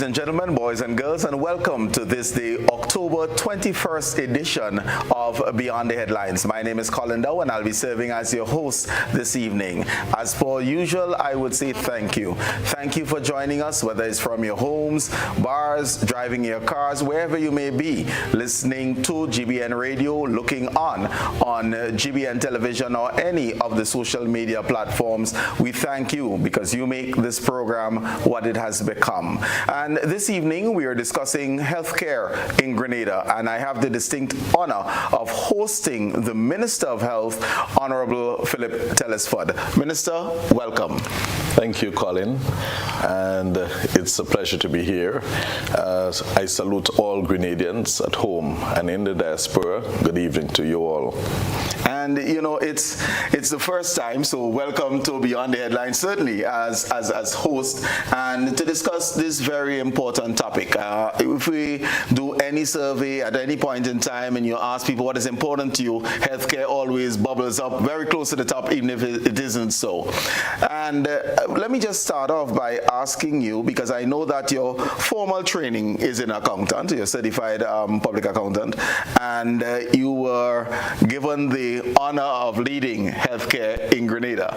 and gentlemen, boys and girls, and welcome to the October 21st edition of Beyond the Headlines. My name is Colin Dowe, and I'll be serving as your host this evening. As per usual, I would say thank you. Thank you for joining us, whether it's from your homes, bars, driving your cars, wherever you may be, listening to GBN Radio, looking on GBN Television or any of the social media platforms. We thank you because you make this program what it has become. And this evening we are discussing healthcare in Grenada, and I have the distinct honor of hosting the Minister of Health, Honorable Philip Telesford. Minister, welcome. Thank you, Colin, and it's a pleasure to be here. I salute all Grenadians at home and in the diaspora. Good evening to you all. And you know, it's the first time, so welcome to Beyond the Headlines, certainly as host, and to discuss this very important topic. If we do any survey at any point in time and you ask people what is important to you, healthcare always bubbles up very close to the top, even if it isn't so. And let me just start off by asking you, because I know that your formal training is in accountant, you're certified public accountant, and you were given the honor of leading healthcare in Grenada.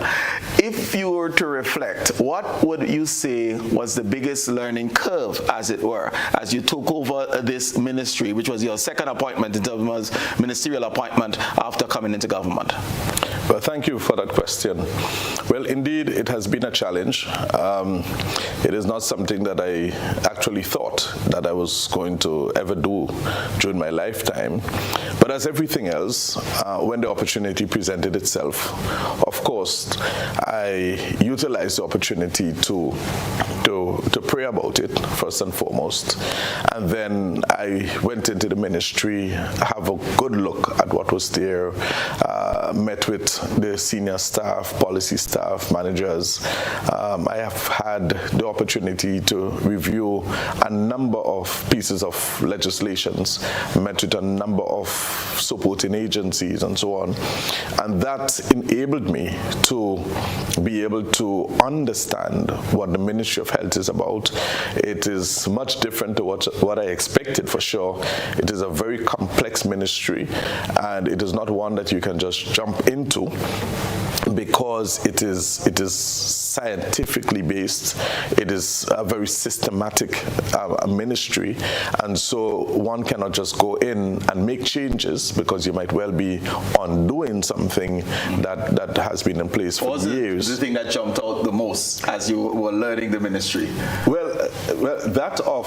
If you were to reflect, what would you say was the biggest learning curve, as it were, as you took over this ministry, which was your second appointment in terms of ministerial appointment after coming into government? Well, thank you for that question. Well, indeed, it has been a challenge. It is not something that I actually thought that I was going to ever do during my lifetime. But as everything else, when the opportunity presented itself, of course, I utilized the opportunity to pray about it, first and foremost. And then I went into the ministry, have a good look at what was there, met with the senior staff, policy staff, managers. I have had the opportunity to review a number of pieces of legislations, met with a number of supporting agencies and so on. And that enabled me to be able to understand what the Ministry of Health is about. It is much different to what I expected, for sure. It is a very complex ministry, and it is not one that you can just jump into, because it is scientifically based. It is a very systematic ministry, and so one cannot just go in and make changes, because you might well be undoing something that has been in place for years. The thing that jumped out the most as you were learning the ministry? Well, that of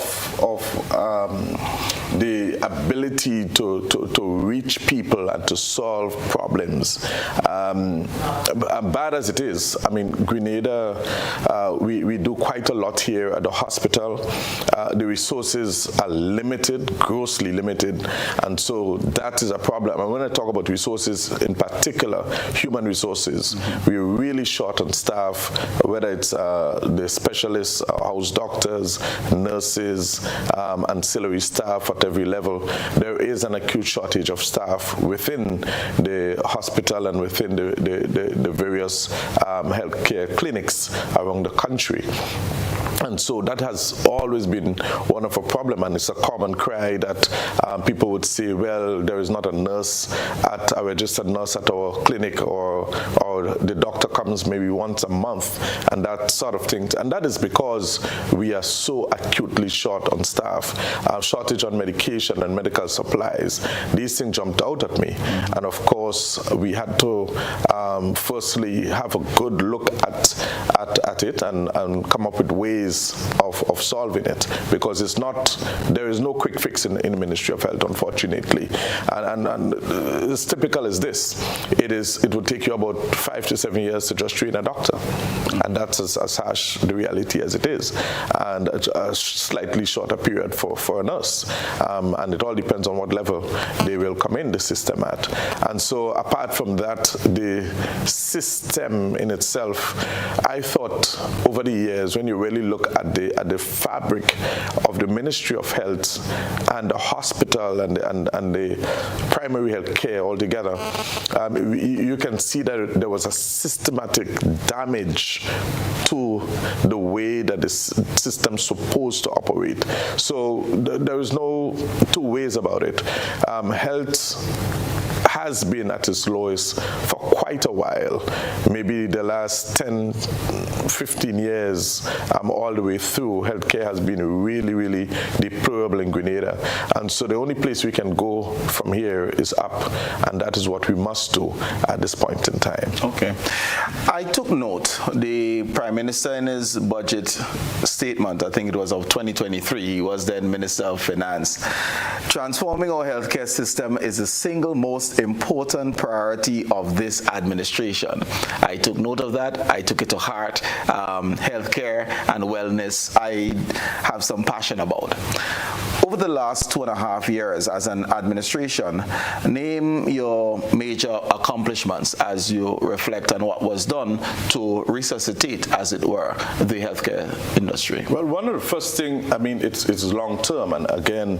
the ability to reach people and to solve problems. Bad as it is, I mean, Grenada, we do quite a lot here at the hospital. The resources are limited, grossly limited, and so that is a problem. And when I talk about resources, in particular, human resources, we're really short on staff, whether it's the specialists, house doctors, nurses, ancillary staff at every level. There is an acute shortage of staff within the hospital and within the various healthcare clinics around the country. And so that has always been one of a problem, and it's a common cry that people would say, well, there is not a registered nurse at our clinic, or the doctor comes maybe once a month, and that sort of thing. And that is because we are so acutely short on staff, shortage on medication and medical supplies. These things jumped out at me. And of course, we had to firstly have a good look at it and come up with ways of solving it, because there is no quick fix in the Ministry of Health, unfortunately. And as typical as this, it would take you about 5 to 7 years to just train a doctor, and that's as harsh the reality as it is, and a slightly shorter period for a nurse, and it all depends on what level they will come in the system at. And so apart from that, the system in itself, I thought over the years, when you really look at the fabric of the Ministry of Health and the hospital and the primary health care altogether, you can see that there was a systematic damage to the way that the system's supposed to operate. So there is no two ways about it. Health has been at its lowest for quite a while, maybe the last 10, 15 years, all the way through. Healthcare has been really, really deplorable in Grenada. And so the only place we can go from here is up, and that is what we must do at this point in time. Okay. I took note, the Prime Minister in his budget statement, I think it was of 2023, he was then Minister of Finance. Transforming our healthcare system is the single most important priority of this administration. I took note of that. I took it to heart. Healthcare and wellness, I have some passion about. Over the last 2.5 years as an administration, name your major accomplishments as you reflect on what was done to resuscitate, as it were, the healthcare industry. Well, one of the first things, it's long-term, and again,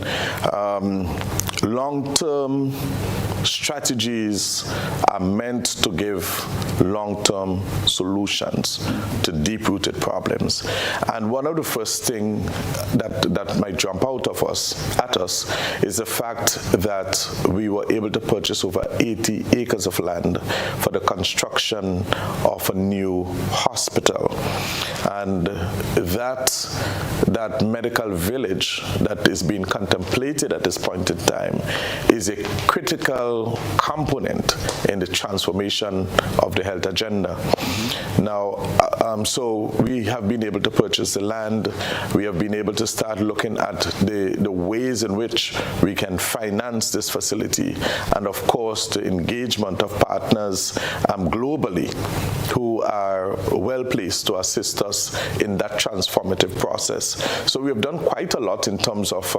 long-term strategies are meant to give long-term solutions to deep-rooted problems. And one of the first things that might jump out at us is the fact that we were able to purchase over 80 acres of land for the construction of a new hospital. And that medical village that is being contemplated at this point in time is a critical component in the transformation of the health agenda. Now, so we have been able to purchase the land. We have been able to start looking at the ways in which we can finance this facility, and of course the engagement of partners globally who are well placed to assist us in that transformative process. So we have done quite a lot in terms of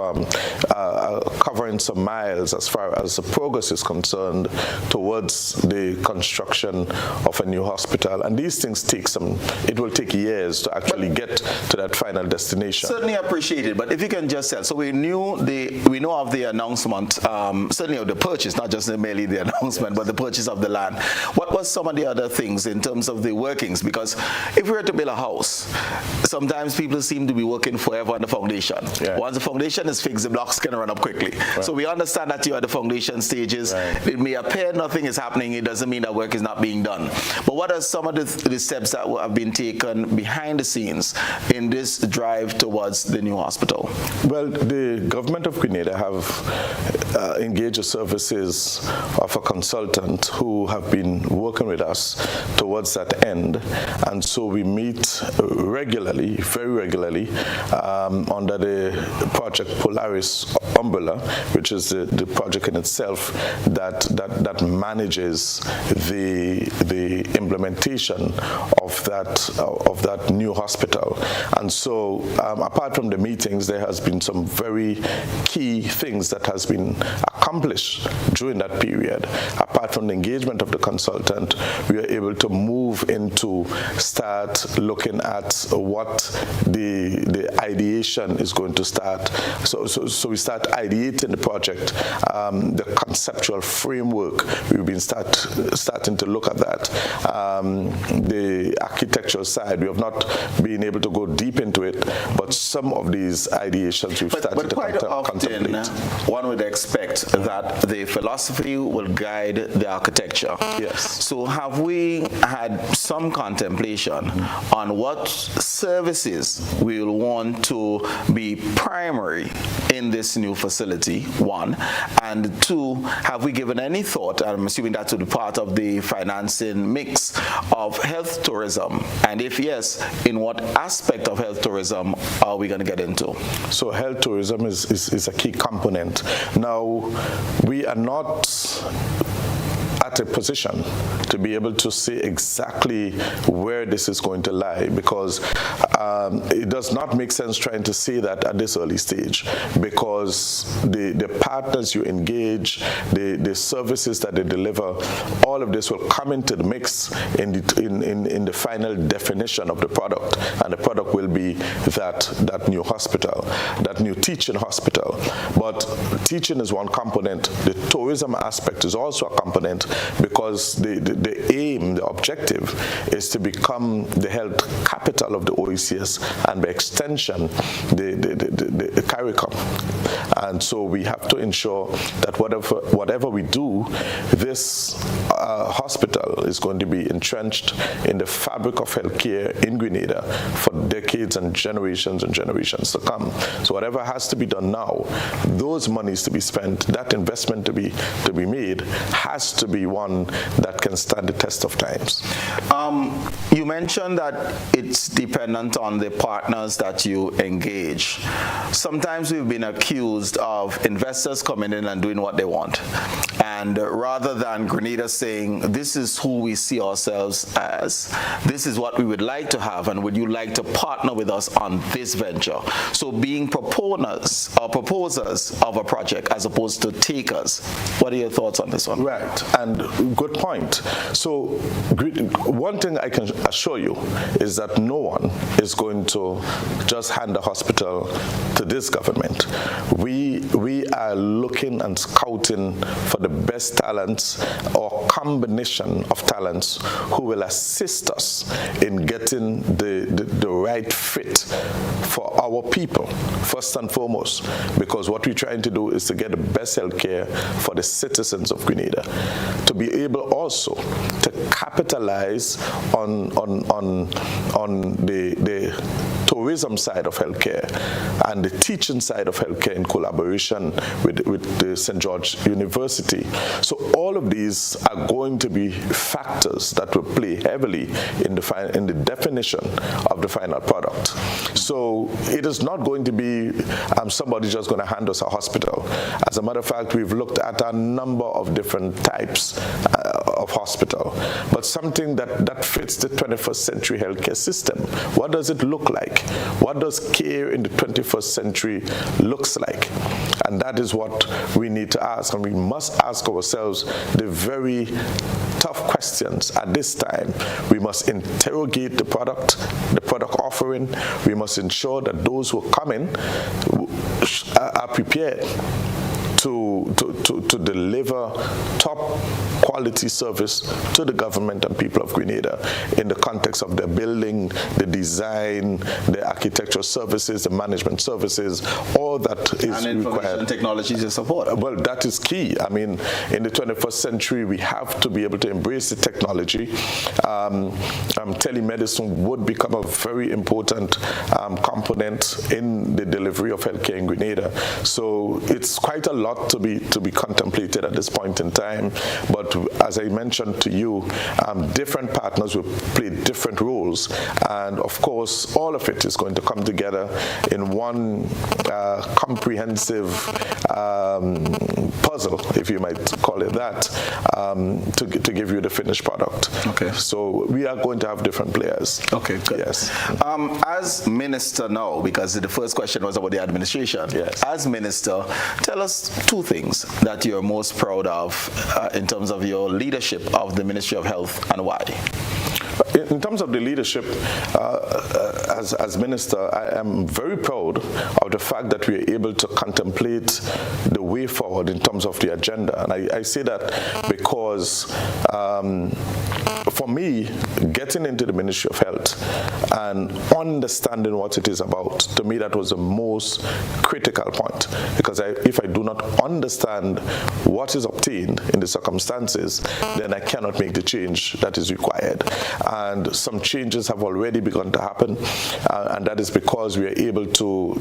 covering some miles as far as the progress is concerned towards the construction of a new hospital. And these things it will take years to actually get to that final destination. Certainly appreciate it, but if you can just tell, so we know of the announcement, certainly of the purchase, not just merely the announcement, but the purchase of the land. What was some of the other things in terms of the workings? Because if we were to build a house, sometimes people seem to be working forever on the foundation. Yeah. Once the foundation is fixed, the blocks can run up quickly. Right. So we understand that you're at the foundation stages. Right. It may appear nothing is happening. It doesn't mean that work is not being done. But what are some of the steps that have been taken behind the scenes in this drive towards the new hospital? Well, the government of Grenada have engaged the services of a consultant who have been working with us towards that end. And so we meet regularly, very regularly, under the Project Polaris umbrella, which is the project in itself that manages the implementation of that new hospital. And so apart from the meetings, there has been some very key things that has been accomplished during that period. Apart from the engagement of the consultant, we are able to move into start looking at what the ideation is going to start. So we start ideating the project, the conceptual framework. We've been starting to look at that. The architectural side, we have not been able to go deep into it, but some of these ideations we've started to contemplate. One would expect that the philosophy will guide the architecture. Yes. So have we had some contemplation on what services we will want to be primary in this new facility, one, and two, have we given any thought, I'm assuming that to be part of the financing mix, of health tourism? And if yes, in what aspect of health tourism are we going to get into? So health tourism is a key component. Now, we are not at a position to be able to say exactly where this is going to lie, because it does not make sense trying to say that at this early stage, because the partners you engage, the services that they deliver, all of this will come into the mix in the final definition of the product, and the product will be that new hospital, that new teaching hospital. But teaching is one component. The tourism aspect is also a component, because the aim, the objective, is to become the health capital of the OECS and by extension the CARICOM. And so we have to ensure that whatever we do, this hospital is going to be entrenched in the fabric of healthcare in Grenada for decades and generations to come. So whatever has to be done now, those monies to be spent, that investment to be made, has to be one that can stand the test of times. You mentioned that it's dependent on the partners that you engage. Sometimes we've been accused of investors coming in and doing what they want. And rather than Grenada saying, this is who we see ourselves as, this is what we would like to have, and would you like to partner with us on this venture? So being proponents or proposers of a project as opposed to takers. What are your thoughts on this one? Right, and good point. So one thing I can assure you is that no one is going to just hand the hospital to this government. We are looking and scouting for the best talents or combination of talents who will assist us in getting the right fit for our people, first and foremost, because what we're trying to do is to get the best health care for the citizens of Grenada, to be able also to capitalize on the tourism side of healthcare and the teaching side of healthcare in collaboration with the St. George University. So all of these are going to be factors that will play heavily in the definition of the final product. So it is not going to be somebody just going to hand us a hospital. As a matter of fact, we've looked at a number of different types of hospital, but something that fits the 21st century healthcare system. What does it look like? What does care in the 21st century looks like? And that is what we need to ask, and we must ask ourselves the very tough questions at this time. We must interrogate the product offering. We must ensure that those who come in are prepared to deliver top quality service to the government and people of Grenada in the context of their building, the design, the architectural services, the management services, all that is required. And information technology to support. Well, that is key. I mean, in the 21st century, we have to be able to embrace the technology. Telemedicine would become a very important component in the delivery of healthcare in Grenada. So it's quite a lot to be contemplated at this point in time. But as I mentioned to you, different partners will play different roles, and of course, all of it is going to come together in one comprehensive puzzle, if you might call it that, to give you the finished product. Okay. So we are going to have different players. Okay, good. Yes. As minister now, because the first question was about the administration. Yes. As minister, tell us two things that you're most proud of in terms of your leadership of the Ministry of Health, and why. In terms of the leadership, as minister, I am very proud of the fact that we are able to contemplate the way forward in terms of the agenda. And I say that because for me, getting into the Ministry of Health and understanding what it is about, to me that was the most critical point. Because if I do not understand what is obtained in the circumstances, then I cannot make the change that is required. And some changes have already begun to happen, and that is because we are able to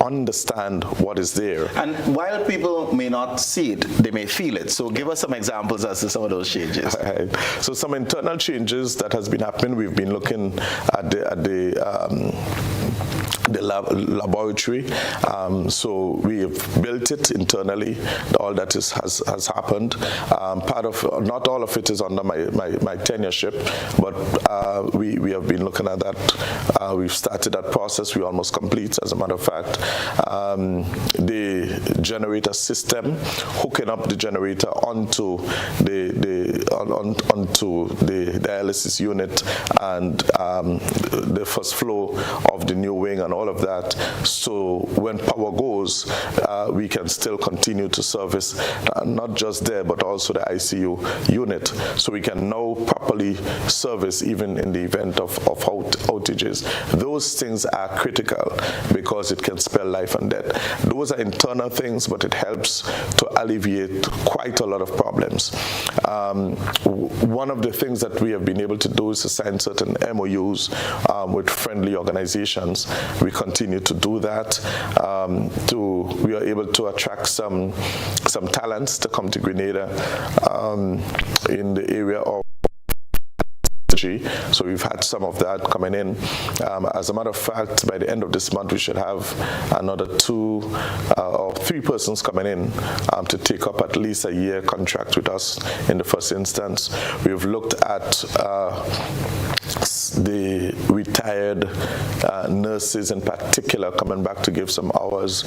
understand what is there. And while people may not see it, they may feel it. So give us some examples as to some of those changes. Right. So some internal changes that has been happening. We've been looking at the laboratory. So we have built it internally. All that has happened. Part of, not all of it is under my tenureship, but we have been looking at that. We've started that process. We're almost complete, as a matter of fact. The generator system, hooking up the generator onto the dialysis unit and the first floor of the new wing and all of that. So when power goes, we can still continue to service not just there, but also the ICU unit. So we can now properly service even in the event of outages. Those things are critical because it can spell life and death. Those are internal things, but it helps to alleviate quite a lot of problems. One of the things that we have been able to do is to sign certain MOUs with friendly organizations. We continue to do that. We are able to attract some talents to come to Grenada in the area of. So we've had some of that coming in. As a matter of fact, by the end of this month, we should have another 2 or 3 persons coming in to take up at least a year contract with us in the first instance. We've looked at the retired nurses in particular coming back to give some hours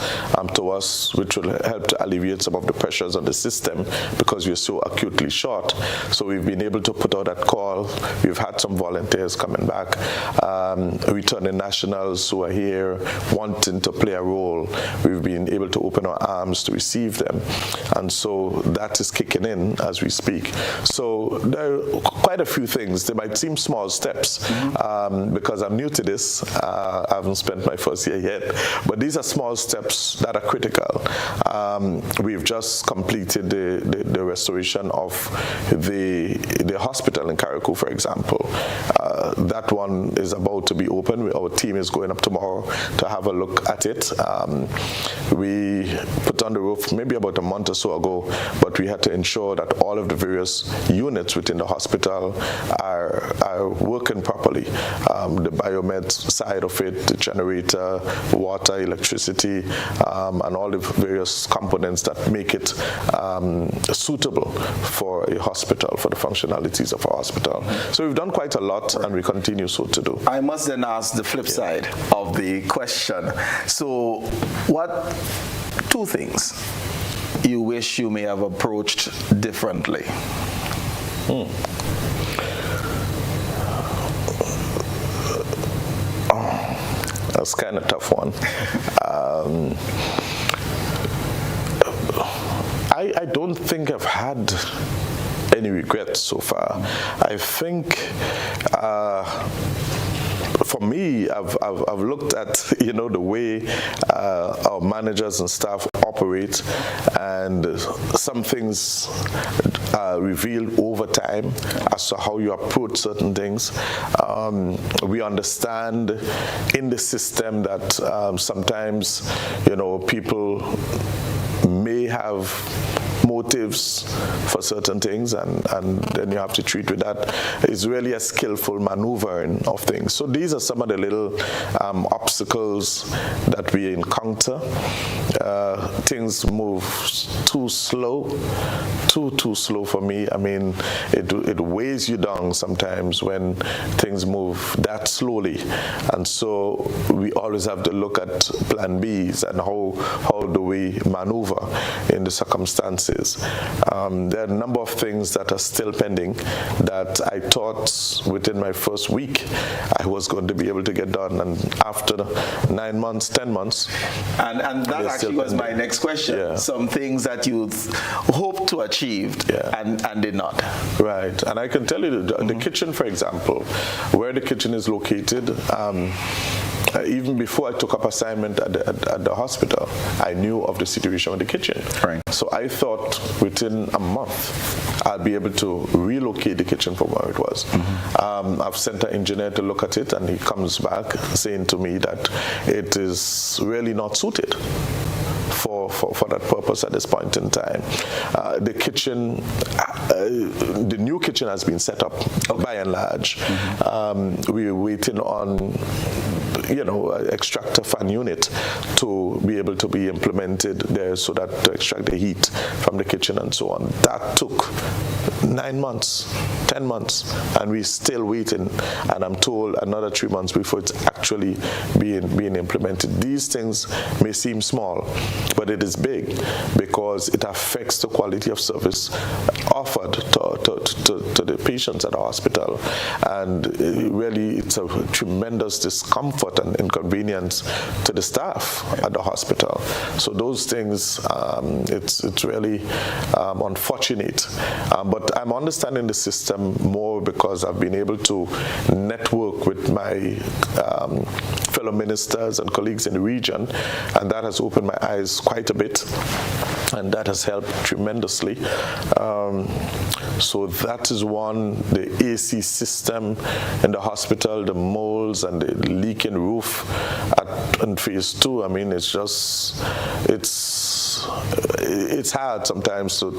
to us, which will help to alleviate some of the pressures on the system because we're so acutely short. So we've been able to put out that call. We've had some volunteers coming back, returning nationals who are here wanting to play a role. We've been able to open our arms to receive them. And so that is kicking in as we speak. So there are quite a few things. They might seem small steps because I'm new to this. I haven't spent my first year yet. But these are small steps that are critical. We've just completed the restoration of the hospital in Carriacou, for example. That one is about to be open. Our team is going up tomorrow to have a look at it. We put on the roof maybe about a month or so ago, but we had to ensure that all of the various units within the hospital are working properly. The biomed side of it, the generator, water, electricity, and all the various components that make it suitable for a hospital, for the functionalities of a hospital. So we've done quite a lot, and we continue so to do. I must then ask the flip side of the question. So what 2 things you wish you may have approached differently? That's kind of a tough one. I don't think I've had any regrets so far. I think for me, I've looked at the way our managers and staff operate, and some things revealed over time as to how you approach certain things. We understand in the system that sometimes people may have motives for certain things, and then you have to treat with that. It's really a skillful maneuvering of things. So these are some of the little obstacles that we encounter. Things move too slow, too slow for me. I mean, it weighs you down sometimes when things move that slowly, and so we always have to look at plan Bs and how do we maneuver in the circumstances. There are a number of things that are still pending that I thought within my first week I was going to be able to get done, and after 9 months, 10 months. And that actually was my next question. Yeah. Some things that you hoped to achieve and did not. Right, and I can tell you the kitchen, for example, where the kitchen is located, even before I took up assignment at the hospital, I knew of the situation with the kitchen. Right. So I thought within a month I'll be able to relocate the kitchen from where it was. I've sent an engineer to look at it, and he comes back saying to me that it is really not suited for that purpose at this point in time. The kitchen, the new kitchen has been set up by and large. We're waiting on extractor fan unit to be able to be implemented there so that to extract the heat from the kitchen and so on. That took 9 months, 10 months, and we're still waiting, and I'm told another 3 months before it's actually being implemented. These things may seem small, but it is big. because it affects the quality of service offered to the patients at the hospital. And really, it's a tremendous discomfort and inconvenience to the staff at the hospital. So those things, it's really unfortunate. But I'm understanding the system more because I've been able to network with my fellow ministers and colleagues in the region, and that has opened my eyes quite a bit, and that has helped tremendously. So that is one, the AC system in the hospital, the molds and the leaking roof in phase 2. I mean, it's hard sometimes to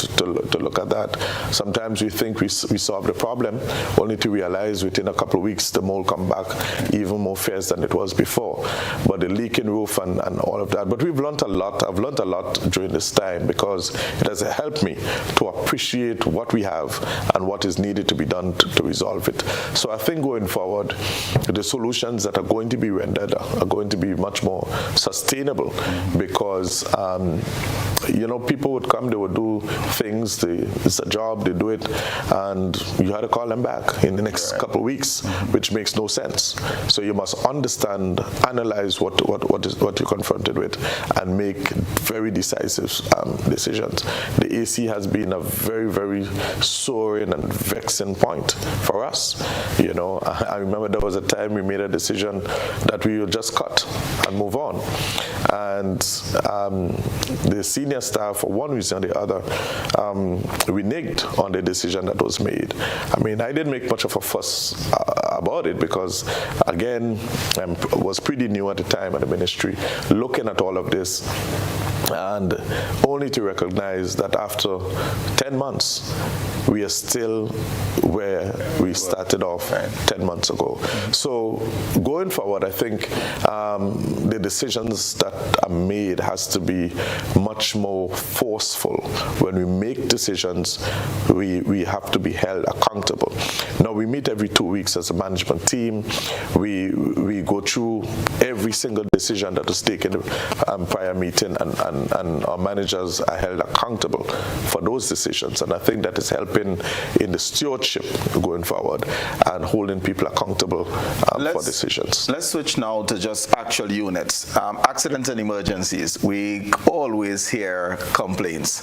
look at that. Sometimes we think we solve the problem, only to realize within a couple of weeks the mold come back even more fierce than it was before. But the leaking roof and all of that. But we've learned a lot. I've learned a lot during this time because it has helped me to appreciate what we have and what is needed to be done to resolve it. So I think going forward, the solutions that are going to be rendered are going to be much more sustainable because people would come, they would do things, it's a job, they do it, and you had to call them back in the next couple of weeks, which makes no sense. So you must understand, analyze what you're confronted with, and make very decisive decisions. The AC has been a very, very soaring and vexing point for us. I remember there was a time we made a decision that we would just cut and move on. And the senior staff, for one reason or the other, reneged on the decision that was made. I mean, I didn't make much of a fuss about it because, again, I was pretty new at the time at the ministry, looking at all of this, and only to recognize that after 10 months, we are still where we started off 10 months ago. So going forward, I think the decisions that are made has to be much more forceful. When we make decisions, we have to be held accountable. Now, we meet every 2 weeks as a management team. We go through every single decision that was taken prior meeting, and our managers are held accountable for those decisions. And I think that is helping in the stewardship going forward and holding people accountable for decisions. Let's switch now to just actual units. Accidents and emergencies. We always hear complaints.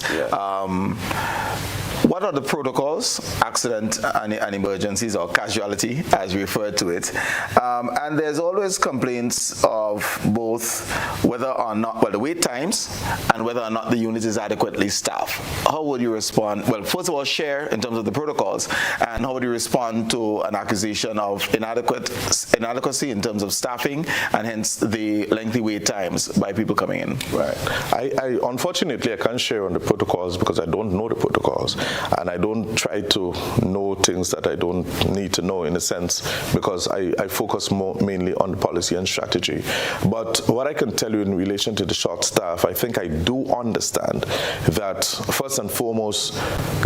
What are the protocols, accident and emergencies, or casualty, as we refer to it? And there's always complaints of both whether or not, the wait times and whether or not the unit is adequately staffed. How would you respond? Well, first of all, share in terms of the protocols, and how would you respond to an accusation of inadequacy in terms of staffing, and hence the lengthy wait times by people coming in? Right. I unfortunately, I can't share on the protocols because I don't know the protocols. And I don't try to know things that I don't need to know, in a sense, because I focus mainly on policy and strategy. But what I can tell you in relation to the short staff, I think I do understand that, first and foremost,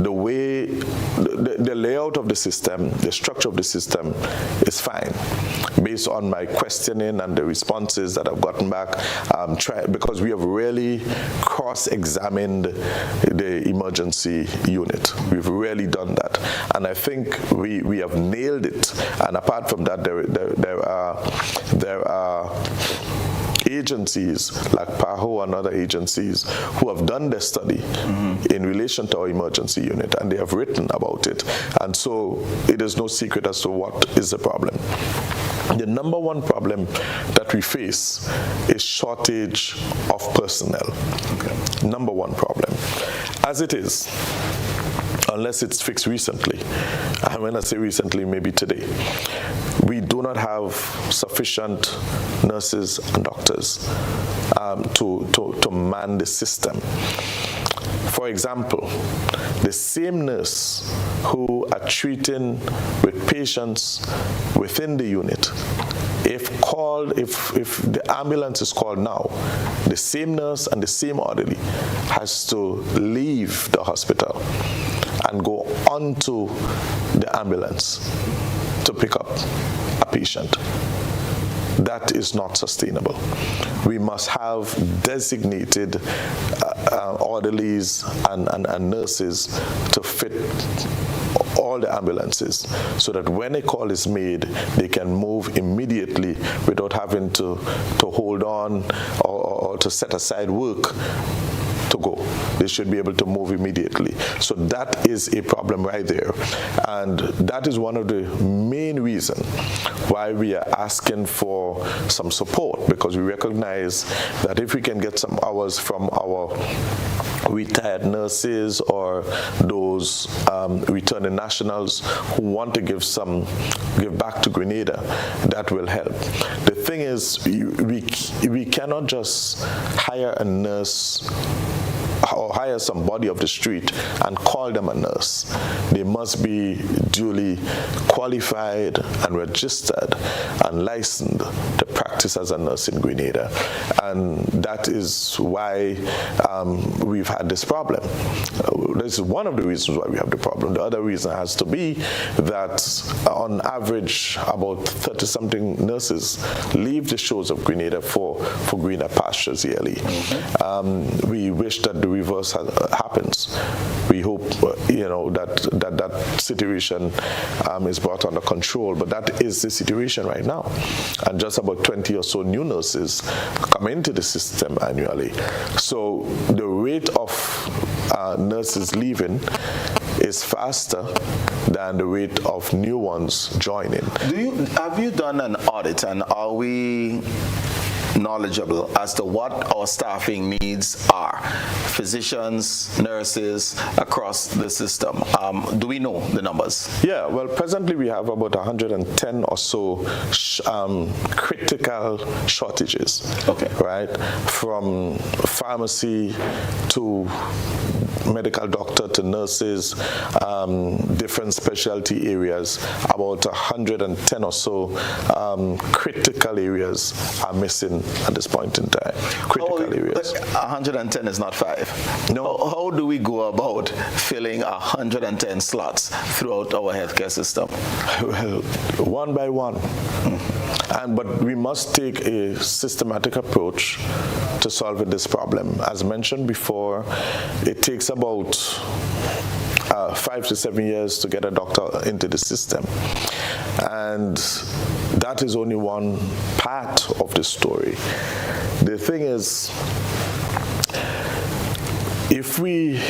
the way, the layout of the system, the structure of the system is fine. Based on my questioning and the responses that I've gotten back, because we have really cross-examined the emergency unit. We've really done that, and I think we have nailed it. And apart from that, there are agencies like PAHO and other agencies who have done their study in relation to our emergency unit, and they have written about it. And so it is no secret as to what is the problem. The number one problem that we face is shortage of personnel. Okay. Number one problem. As it is, unless it's fixed recently, and when I say recently, maybe today, we do not have sufficient nurses and doctors to man the system. For example, the same nurse who are treating with patients within the unit, if the ambulance is called now, the same nurse and the same orderly has to leave the hospital and go onto the ambulance to pick up a patient. that is not sustainable. We must have designated orderlies and nurses to fit all the ambulances, so that when a call is made, they can move immediately without having to hold on or to set aside work to go. They should be able to move immediately. So that is a problem right there. And that is one of the main reasons why we are asking for some support, because we recognize that if we can get some hours from our retired nurses or those returning nationals who want to give back to Grenada, that will help. The thing is, we cannot just hire a nurse or hire somebody off the street and call them a nurse. They must be duly qualified and registered and licensed to practice as a nurse in Grenada. And that is why we've had this problem. This is one of the reasons why we have the problem. The other reason has to be that on average about 30-something nurses leave the shores of Grenada for greener pastures yearly. We wish that the reverse happens. We hope that situation is brought under control, but that is the situation right now. And just about 20 or so new nurses come into the system annually. So the rate of nurses leaving is faster than the rate of new ones joining. Have you done an audit, and are we knowledgeable as to what our staffing needs are? Physicians, nurses, across the system. Do we know the numbers? Yeah, well, presently we have about 110 or so critical shortages. Okay. Right? From pharmacy to medical doctor to nurses, different specialty areas, about 110 or so critical areas are missing at this point in time. Critical areas. 110 is not 5. No. How do we go about filling 110 slots throughout our healthcare system? Well, one by one. But we must take a systematic approach to solving this problem. As mentioned before, it takes about 5 to 7 years to get a doctor into the system. And that is only one part of the story. The thing is, if we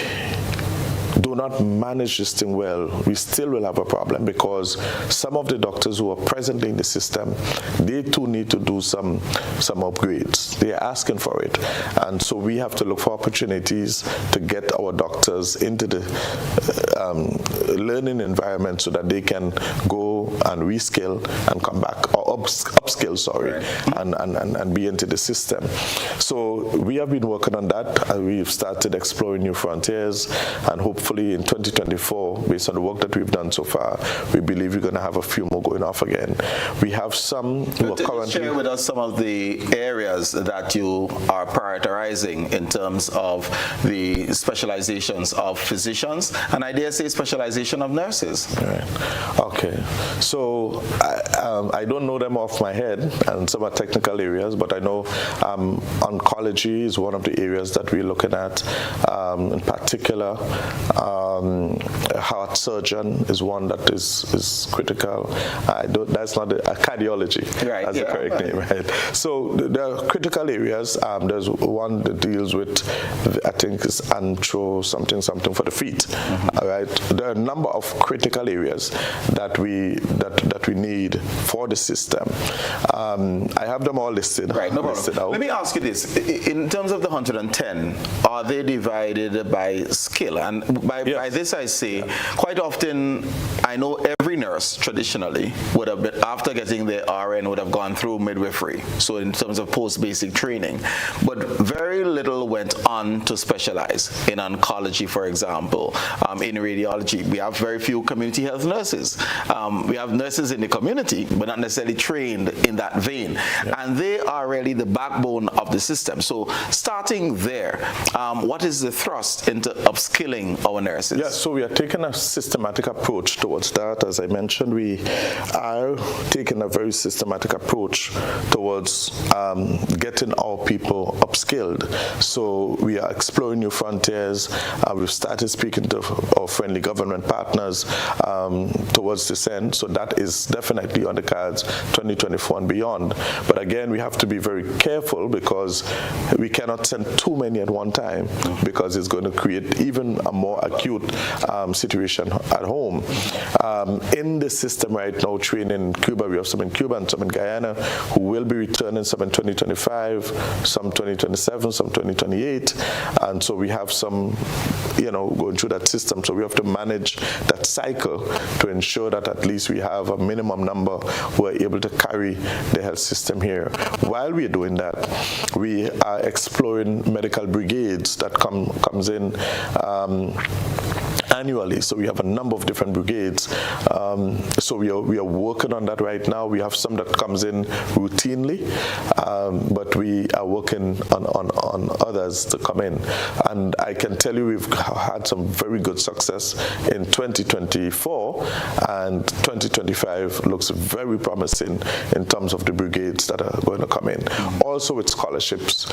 do not manage this thing well, we still will have a problem, because some of the doctors who are presently in the system, they too need to do some upgrades. They are asking for it. And so we have to look for opportunities to get our doctors into the learning environment so that they can go and reskill and come back, or upskill, and be into the system. So we have been working on that, and we've started exploring new frontiers, and hopefully in 2024, based on the work that we've done so far, we believe we're going to have a few more going off again. We have some who are currently... Share with us some of the areas that you are prioritizing in terms of the specializations of physicians, and I dare say specialization of nurses. Right. Okay. So I don't know them off my head, and some are technical areas, but I know oncology is one of the areas that we're looking at. In particular, heart surgeon is one that is critical. That's not a cardiology. Right. That's the correct name, right? So there are critical areas. There's one that deals with, I think it's antro something for the feet. Mm-hmm. All right. There are a number of critical areas that we need for the system. I have them all listed. Right. No problem. Let me ask you this: in terms of the 110, are they divided by skill? And by this I say, quite often, I know every nurse traditionally would have been, after getting their RN, would have gone through midwifery, so in terms of post-basic training. But very little went on to specialize in oncology, for example, in radiology. We have very few community health nurses. We have nurses in the community, but not necessarily trained in that vein. And they are really the backbone of the system. So starting there, what is the thrust into upskilling our nurses? Yes, so we are taking a systematic approach towards that. As I mentioned, we are taking a very systematic approach towards getting our people upskilled. So we are exploring new frontiers. We've started speaking to our friendly government partners towards this end. So that is definitely on the cards 2024 and beyond. But again, we have to be very careful because we cannot send too many at one time because it's going to create even a more acute situation at home. In the system right now, training in Cuba, we have some in Cuba and some in Guyana who will be returning, some in 2025, some 2027, some 2028. And so we have some, going through that system. So we have to manage that cycle to ensure that at least we have a minimum number who are able to carry the health system here. While we are doing that, we are exploring medical brigades that comes in annually. So we have a number of different brigades. So we are working on that right now. We have some that comes in routinely, but we are working on others to come in. And I can tell you we've had some very good success in 2024, and 2025 looks very promising in terms of the brigades that are going to come in. Also with scholarships,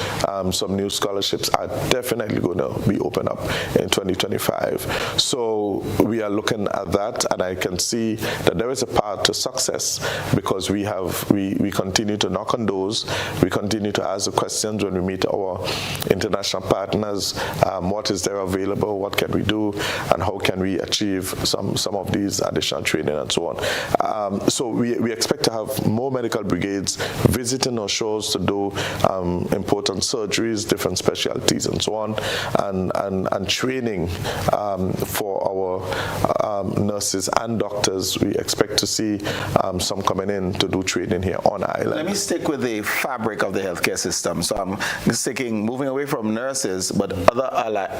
some new scholarships are definitely going to be opened up in 2025. So we are looking at that, and I can see that there is a path to success because we continue to knock on doors, we continue to ask the questions when we meet our international partners, what is there available, what can we do, and how can we achieve some of these additional training and so on. So we expect to have more medical brigades visiting our shores to do important surgeries, different specialties and so on, and training for our nurses and doctors. We expect to see some coming in to do training here on island. Let me stick with the fabric of the healthcare system. So I'm moving away from nurses, but other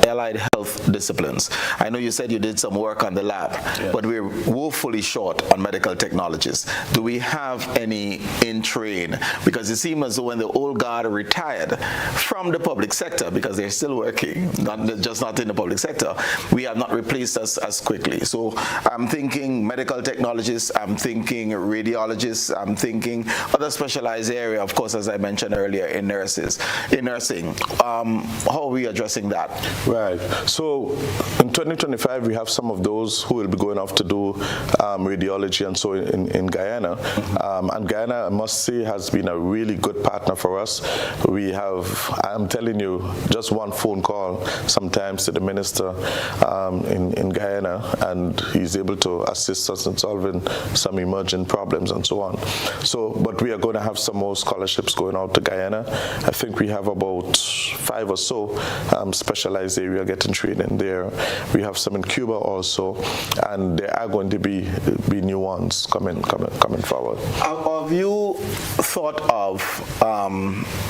allied health disciplines. I know you said you did some work on the lab, but we're woefully short on medical technologists. Do we have any in train? Because it seems as though when the old guard retired from the public sector, because they're still working, not in the public sector, we have not replaced us as quickly. So I'm thinking medical technologists, I'm thinking radiologists, I'm thinking other specialized area, of course, as I mentioned earlier, in nursing. How are we addressing that? Right. So in 2025, we have some of those who will be going off to do radiology and so in Guyana. And Guyana, I must say, has been a really good partner for us. We have, I'm telling you, just one phone call sometimes to the minister in Guyana, and he's able to assist us in solving some emerging problems and so on. So, but we are going to have some more scholarships going out to Guyana. I think we have about 5 or so specialized area getting training there. We have some in Cuba also, and there are going to be new ones coming forward. Have you thought of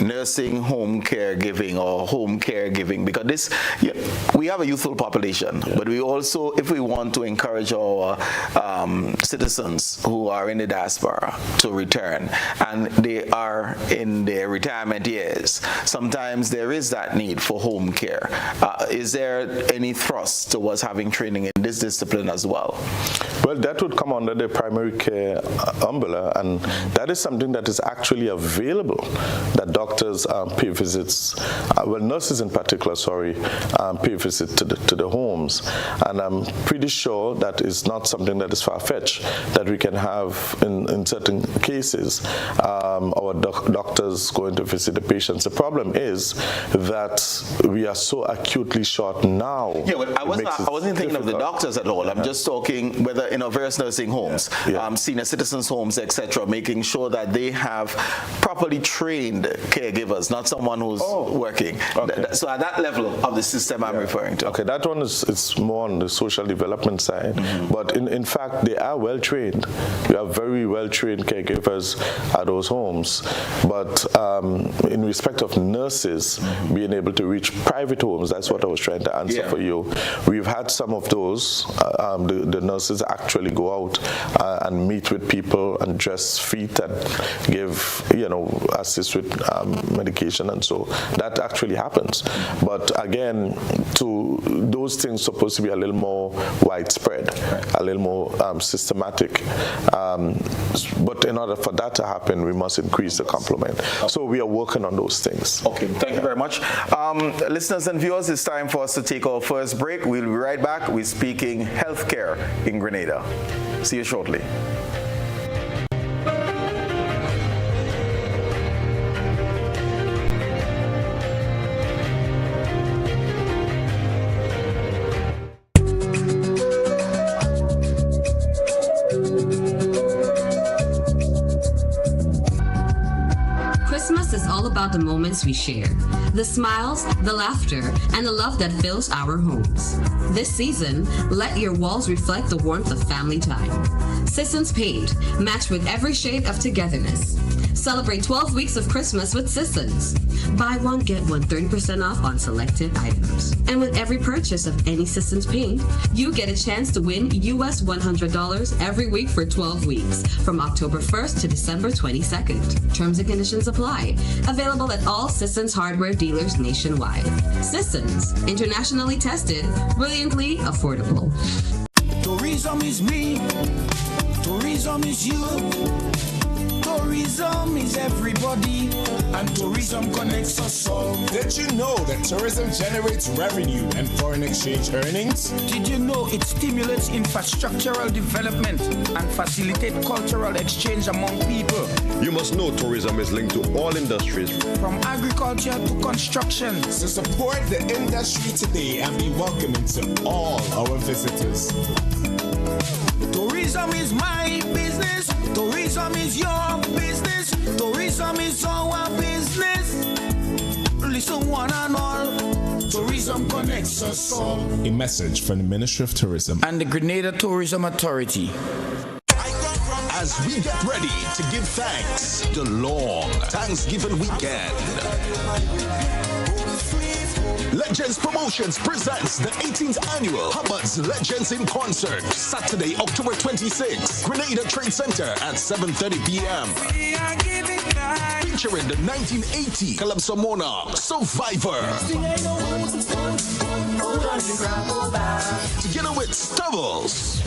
nursing home caregiving or home caregiving? Because we have a youthful population, but we also, if we want to encourage our citizens who are in the diaspora to return, and they are in their retirement years, sometimes there is that need for home care. Is there any thrust towards having training in this discipline as well? Well, that would come under the primary care umbrella, and that is something that is actually available, that doctors pay visits, nurses in particular, pay visits to the homes. And I'm pretty sure that is not something that is far-fetched, that we can have in certain cases, our doctors going to visit the patients. The problem is that we are so acutely short now. Yeah, but I wasn't thinking of the doctors at all. I'm just talking whether in our various nursing homes, senior citizens homes, etc., making sure that they have properly trained caregivers, not someone who's working. Okay. So at that level of the system I'm referring to. Okay, that one is more on the social development side. Mm-hmm. But in fact, they are well trained. We have very well trained caregivers at those homes. But in respect of nurses being able to reach private homes, that's what I was trying to answer for you. We've had some of those goes. The nurses actually go out and meet with people and dress feet and give, assist with medication, and so that actually happens. But again, those things supposed to be a little more widespread, a little more systematic. But in order for that to happen, we must increase the complement. So we are working on those things. Okay, thank you very much. Listeners and viewers, it's time for us to take our first break. We'll be right back. We're speaking healthcare in Grenada. See you shortly. Christmas is all about the moments we share, the smiles, the laughter, and the love that fills our homes. This season, let your walls reflect the warmth of family time. Sisson's Paint, matched with every shade of togetherness. Celebrate 12 weeks of Christmas with Sisson's. Buy one, get one 30% off on selected items. And with every purchase of any Sisson's Paint, you get a chance to win US $100 every week for 12 weeks, from October 1st to December 22nd. Terms and conditions apply. Available at all Sisson's hardware dealers nationwide. Sisson's, internationally tested, brilliantly affordable. Tourism is me. Tourism is you. Tourism is everybody, and tourism connects us all. Did you know that tourism generates revenue and foreign exchange earnings? Did you know it stimulates infrastructural development and facilitates cultural exchange among people? You must know tourism is linked to all industries, from agriculture to construction. So support the industry today and be welcoming to all our visitors. Tourism is my business. Tourism is your business. Tourism is our business. Listen, one and all. Tourism connects us all. A message from the Ministry of Tourism and the Grenada Tourism Authority. As we get ready to give thanks, the long Thanksgiving weekend. Legends Promotions presents the 18th annual Hubbard's Legends in Concert, Saturday, October 26th, Grenada Trade Center at 7:30 p.m. Featuring the 1980 Calypso Monarch Survivor. Together with Stubbles.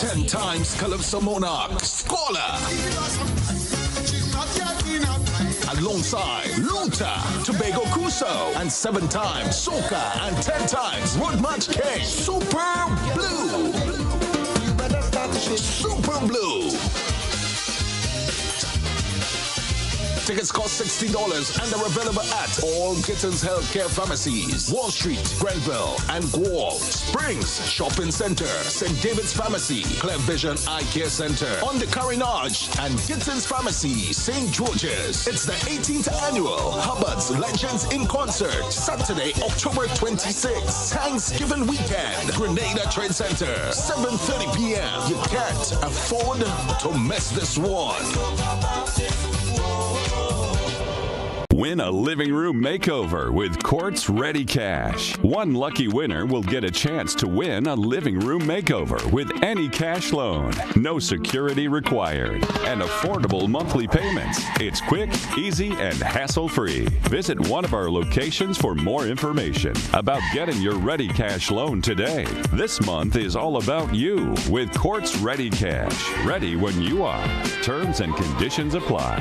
10 times Calypso Monarch Scholar. Alongside Luta, Tobago Kuso, and 7 times Soca and 10 times Road March King. Super Blue. Super Blue. Tickets cost $16 and are available at all Gittins Healthcare Pharmacies, Wall Street, Grenville, and Guelph, Springs Shopping Center, St. David's Pharmacy, Clear Vision Eye Care Center, on the Carinage, and Gittins Pharmacy, St. George's. It's the 18th annual Hubbard's Legends in Concert, Saturday, October 26th, Thanksgiving weekend, Grenada Trade Center, 7:30 p.m. You can't afford to miss this one. Win a living room makeover with Quartz Ready Cash. One lucky winner will get a chance to win a living room makeover with any cash loan. No security required. And affordable monthly payments. It's quick, easy, and hassle-free. Visit one of our locations for more information about getting your Ready Cash loan today. This month is all about you with Quartz Ready Cash. Ready when you are. Terms and conditions apply.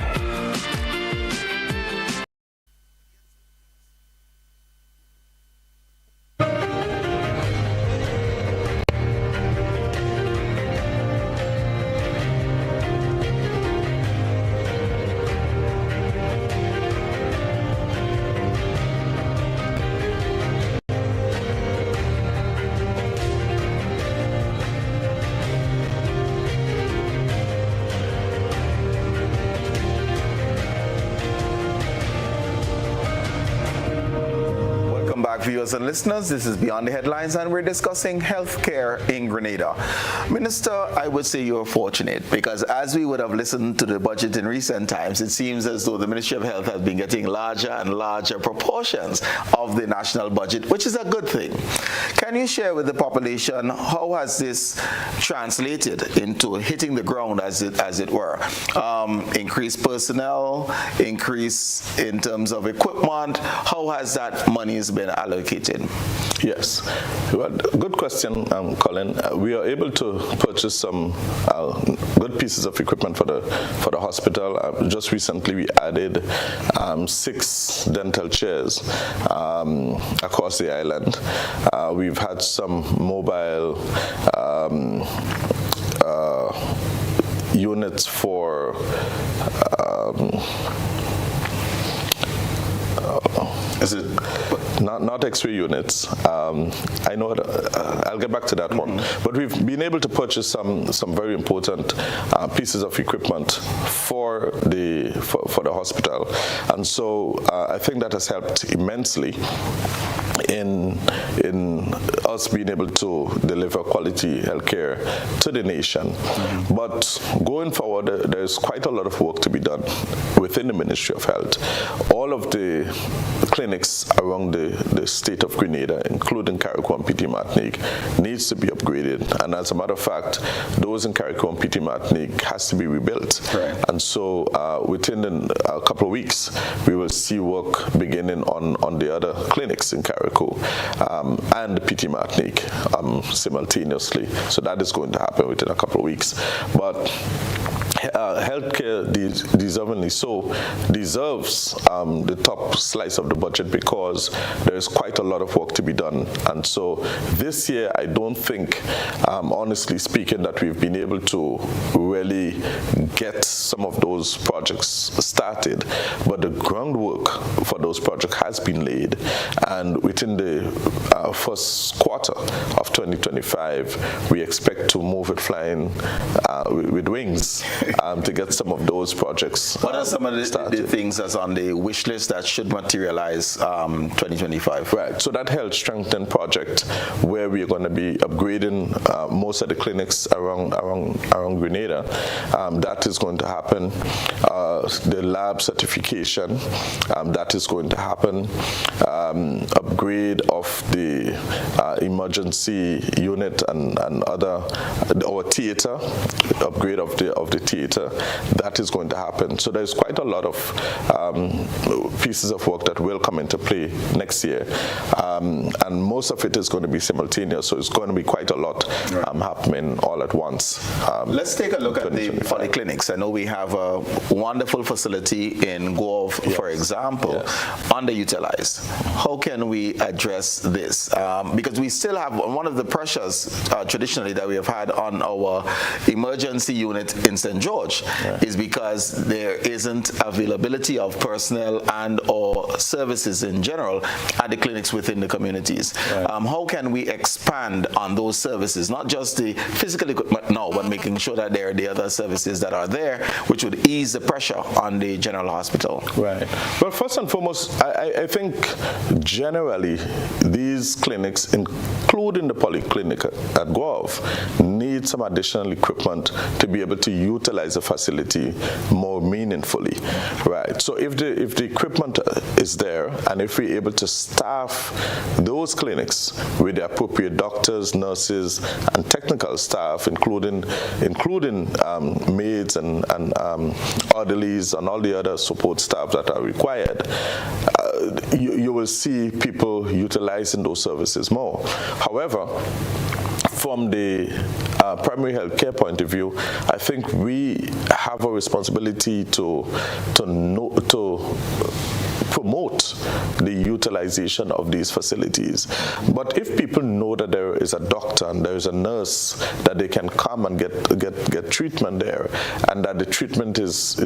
back, viewers and listeners. This is Beyond the Headlines, and we're discussing healthcare in Grenada. Minister, I would say you're fortunate because as we would have listened to the budget in recent times, it seems as though the Ministry of Health has been getting larger and larger proportions of the national budget, which is a good thing. Can you share with the population how has this translated into hitting the ground, as it were? Increased personnel, increase in terms of equipment. How has that money been allocated? Yes, well, good question, Colin. We are able to purchase some good pieces of equipment for the hospital. Just recently, we added 6 dental chairs across the island. We've had some mobile units for Is it not X-ray units? I know. I'll get back to that one. But we've been able to purchase some very important pieces of equipment for the hospital, and so I think that has helped immensely in us being able to deliver quality healthcare to the nation. But going forward, there's quite a lot of work to be done within the Ministry of Health. All of the clinics around the state of Grenada, including Carriacou and PT Martinique, needs to be upgraded. And as a matter of fact, those in Carriacou and PT Martinique has to be rebuilt. Right. And so within a couple of weeks, we will see work beginning on the other clinics in Carriacou and PT Martinique simultaneously. So that is going to happen within a couple of weeks. But healthcare, deservingly so, deserves the top slice of the budget because there is quite a lot of work to be done. And so this year, I don't think, honestly speaking, that we've been able to really get some of those projects started. But the groundwork for those projects has been laid. And within the first quarter of 2025, we expect to move it flying with wings to get some of those projects What are some of the things that's on the wish list that should materialize 2025? Right, so that health strengthening project where we're going to be upgrading most of the clinics around Grenada, that is going to happen. The lab certification, that is going to happen. Upgrade of the emergency unit and other, our theater, upgrade of the theater, that is going to happen. So there's quite a lot of pieces of work that will come into play next year, and most of it is going to be simultaneous, so it's going to be quite a lot happening all at once. Let's take a look at the polyclinics. I know we have a wonderful facility in Dowe, for example, underutilized. How can we address this? Because we still have one of the pressures traditionally that we have had on our emergency unit in St. George is because there isn't availability of personnel and or services in general at the clinics within the communities. How can we expand on those services, not just the physical equipment now, but making sure that there are the other services that are there, which would ease the pressure on the general hospital? Right. Well, first and foremost, I think generally these clinics, including the polyclinic at Dowe, need some additional equipment to be able to utilize the facility more meaningfully. Right. So if the equipment is there, and if we're able to staff those clinics with the appropriate doctors, nurses, and technical staff, including maids and orderlies and all the other support staff that are required, you will see people utilizing those services more. However, from the primary health care point of view, I think we have a responsibility to promote the utilization of these facilities. But if people know that there is a doctor and there is a nurse that they can come and get treatment there, and that the treatment is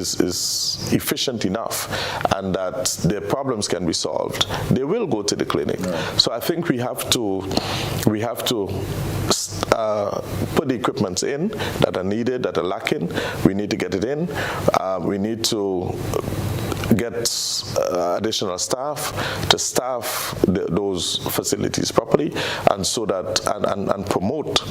efficient enough, and that their problems can be solved, they will go to the clinic. So I think we have to put the equipment in that are needed, that are lacking. We need to get it in. We need to get additional staff to staff those facilities properly, and so that and promote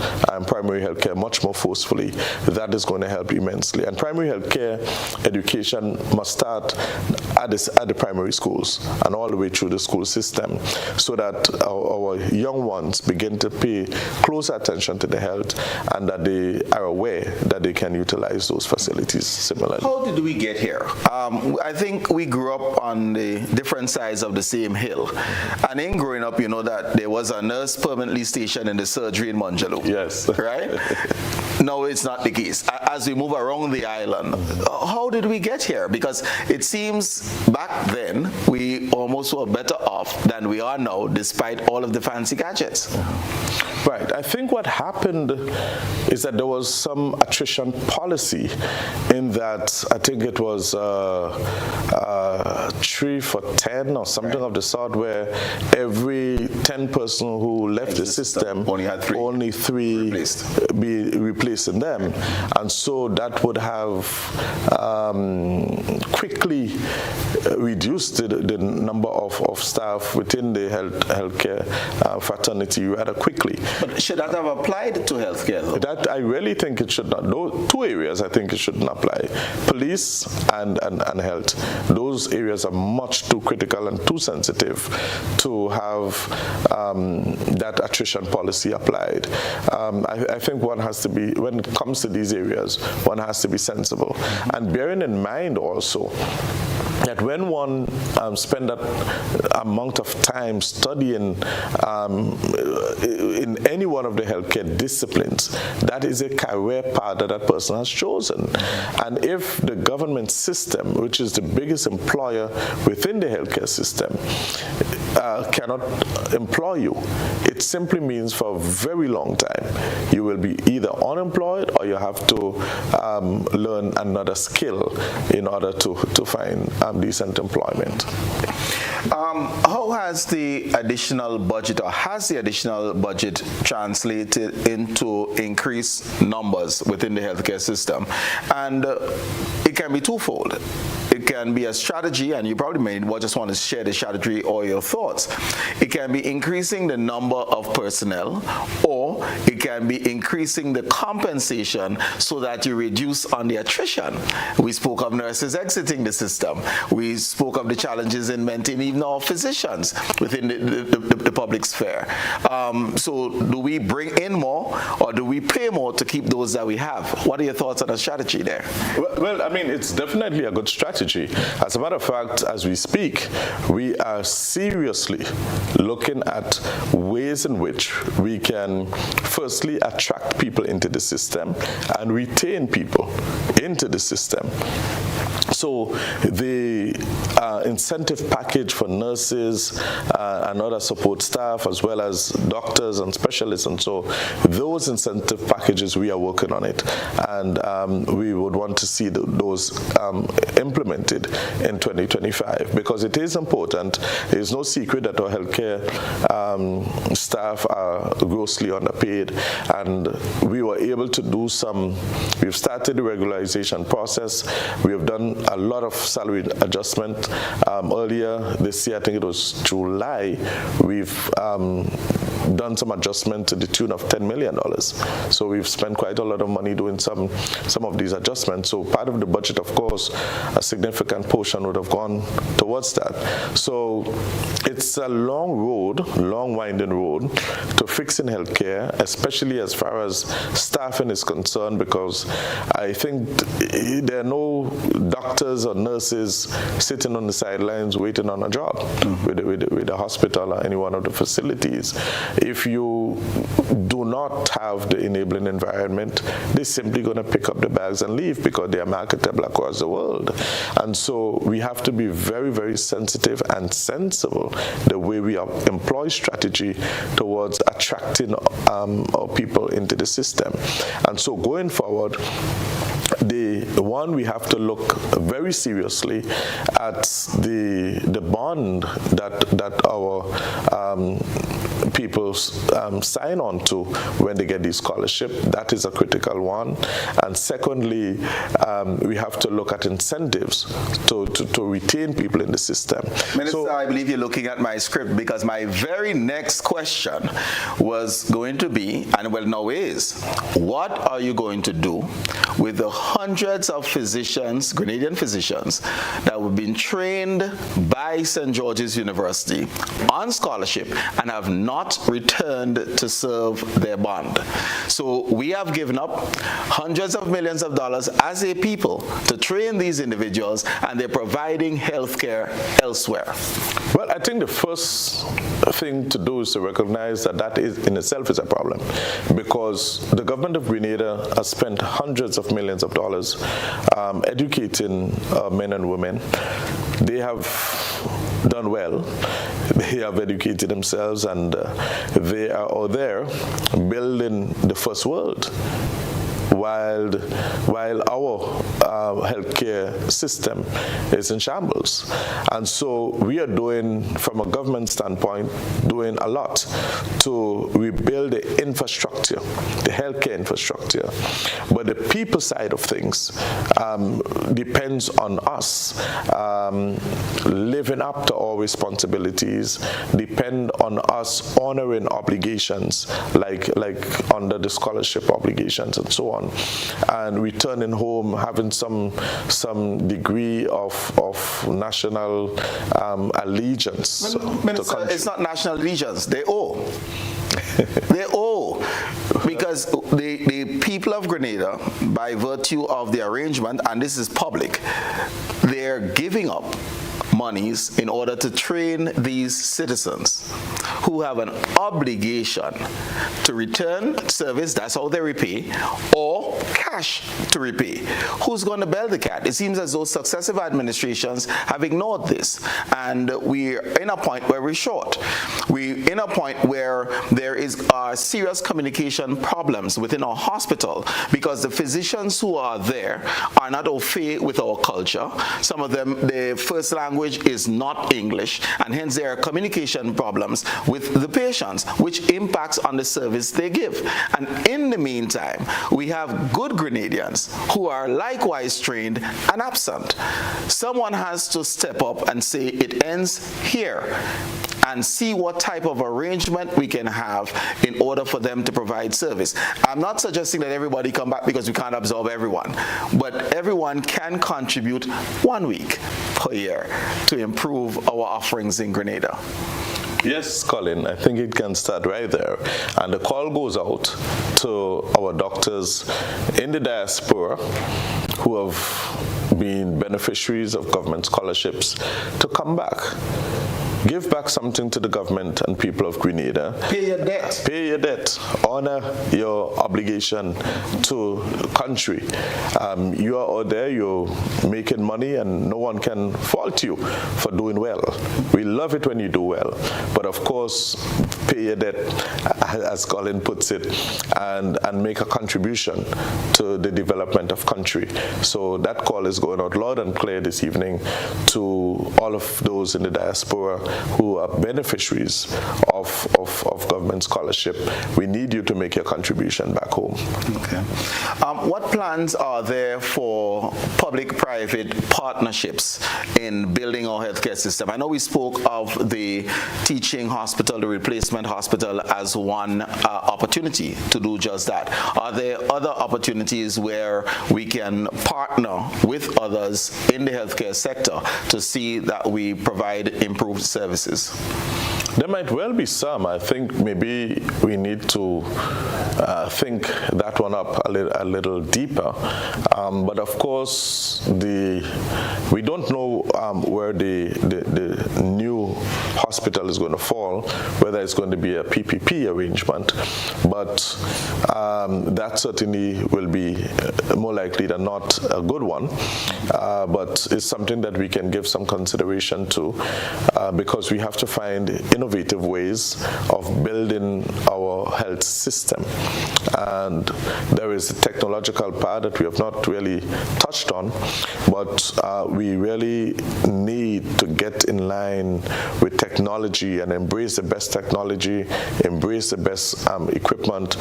primary health care much more forcefully. That is going to help immensely. And primary health care education must start at the primary schools and all the way through the school system, so that our young ones begin to pay close attention to the health, and that they are aware that they can utilize those facilities similarly. How did we get here? I think we grew up on the different sides of the same hill. And in growing up, you know that there was a nurse permanently stationed in the surgery in Manjalo. Yes. Right? No, it's not the case. As we move around the island, how did we get here? Because it seems back then we almost were better off than we are now, despite all of the fancy gadgets. Right. I think what happened is that there was some attrition policy, in that I think it was 3 for 10 or something of the sort, where every 10 person who left the system, only three be replaced in them. And so that would have quickly reduced the number of staff within the healthcare fraternity rather quickly. But should that have applied to healthcare, though? That I really think it should not. Two areas I think it shouldn't apply: police and health. Those areas are much too critical and too sensitive to have that attrition policy applied. I think one has to be, when it comes to these areas, one has to be sensible. And bearing in mind also that when one spend that amount of time studying in any one of the healthcare disciplines, that is a career path that person has chosen. And if the government system, which is the biggest employer within the healthcare system, cannot employ you, it simply means for a very long time you will be either unemployed, or you have to learn another skill in order to find decent employment. How has the additional budget, or has the additional budget translated into increased numbers within the healthcare system? And it can be twofold. It can be a strategy, and you probably may just want to share the strategy or your thoughts. It can be increasing the number of personnel, or it can be increasing the compensation so that you reduce on the attrition. We spoke of nurses exiting the system. We spoke of the challenges in maintaining even our physicians within the public sphere. So do we bring in more, or do we pay more to keep those that we have? What are your thoughts on the strategy there? Well, I mean, it's definitely a good strategy. As a matter of fact, as we speak, we are seriously looking at ways in which we can firstly attract people into the system and retain people into the system. So the incentive package for nurses and other support staff, as well as doctors and specialists, and so those incentive packages, we are working on it, and we would want to see those implemented in 2025, because it is important. It is no secret that our healthcare staff are grossly underpaid, and we were able to do we've started the regularization process. We have done a lot of salary adjustment. Earlier this year, I think it was July, we've done some adjustment to the tune of $10 million. So we've spent quite a lot of money doing some of these adjustments. So part of the budget, of course, a significant portion would have gone towards that. So it's a long winding road to fixing healthcare, especially as far as staffing is concerned, because I think there are no doctors or nurses sitting on the sidelines waiting on a job with the hospital or any one of the facilities. If you do not have the enabling environment, they're simply going to pick up the bags and leave, because they are marketable across the world. And so we have to be very, very sensitive and sensible the way we employ strategy towards attracting our people into the system. And so going forward, we have to look very seriously at the bond that our people sign on to when they get the scholarship. That is a critical one. And secondly, we have to look at incentives to retain people in the system. Minister, I believe you're looking at my script, because my very next question was going to be, and well now is, what are you going to do with the hundreds of physicians, Grenadian physicians, that have been trained by St. George's University on scholarship and have not returned to serve their bond? So we have given up hundreds of millions of dollars as a people to train these individuals, and they're providing health care elsewhere. Well, I think the first thing to do is to recognize that is in itself is a problem, because the government of Grenada has spent hundreds of millions of dollars educating men and women. They have done well. They have educated themselves, and they are out there building the first world, while our healthcare system is in shambles. And so we are doing, from a government standpoint, doing a lot to rebuild the infrastructure, the healthcare infrastructure. But the people side of things depends on us living up to our responsibilities, depend on us honoring obligations like under the scholarship obligations and so on, and returning home having some degree of national allegiance. Minister, it's not national allegiance. They owe. They owe, because the people of Grenada, by virtue of the arrangement, and this is public, they're giving up monies in order to train these citizens who have an obligation to return service, that's how they repay, or cash to repay. Who's going to bail the cat? It seems as though successive administrations have ignored this, and we're in a point where we're short. We're in a point where there is serious communication problems within our hospital, because the physicians who are there are not au fait with our culture. Some of them, their first language is not English, and hence there are communication problems with the patients, which impacts on the service they give. And in the meantime, we have good Grenadians who are likewise trained and absent. Someone has to step up and say it ends here, and see what type of arrangement we can have in order for them to provide service. I'm not suggesting that everybody come back, because we can't absorb everyone, but everyone can contribute 1 week per year to improve our offerings in Grenada. Yes, Colin, I think it can start right there. And the call goes out to our doctors in the diaspora who have been beneficiaries of government scholarships to come back. Give back something to the government and people of Grenada. Pay your debt. Pay your debt. Honor your obligation to country. You are out there, you're making money, and no one can fault you for doing well. We love it when you do well. But of course, pay your debt, as Colin puts it, and make a contribution to the development of country. So that call is going out loud and clear this evening to all of those in the diaspora who are beneficiaries of government scholarship. We need you to make your contribution back home. Okay. What plans are there for public-private partnerships in building our healthcare system? I know we spoke of the teaching hospital, the replacement hospital, as one opportunity to do just that. Are there other opportunities where we can partner with others in the healthcare sector to see that we provide improved services? There might well be some. I think maybe we need to think that one up a little deeper. But of course, we don't know where the new hospital is going to fall, whether it's going to be a PPP arrangement. But that certainly will be more likely than not a good one. But it's something that we can give some consideration to, because we have to find innovative ways of building our our health system. And there is a technological part that we have not really touched on, but we really need to get in line with technology and embrace the best technology, embrace the best equipment,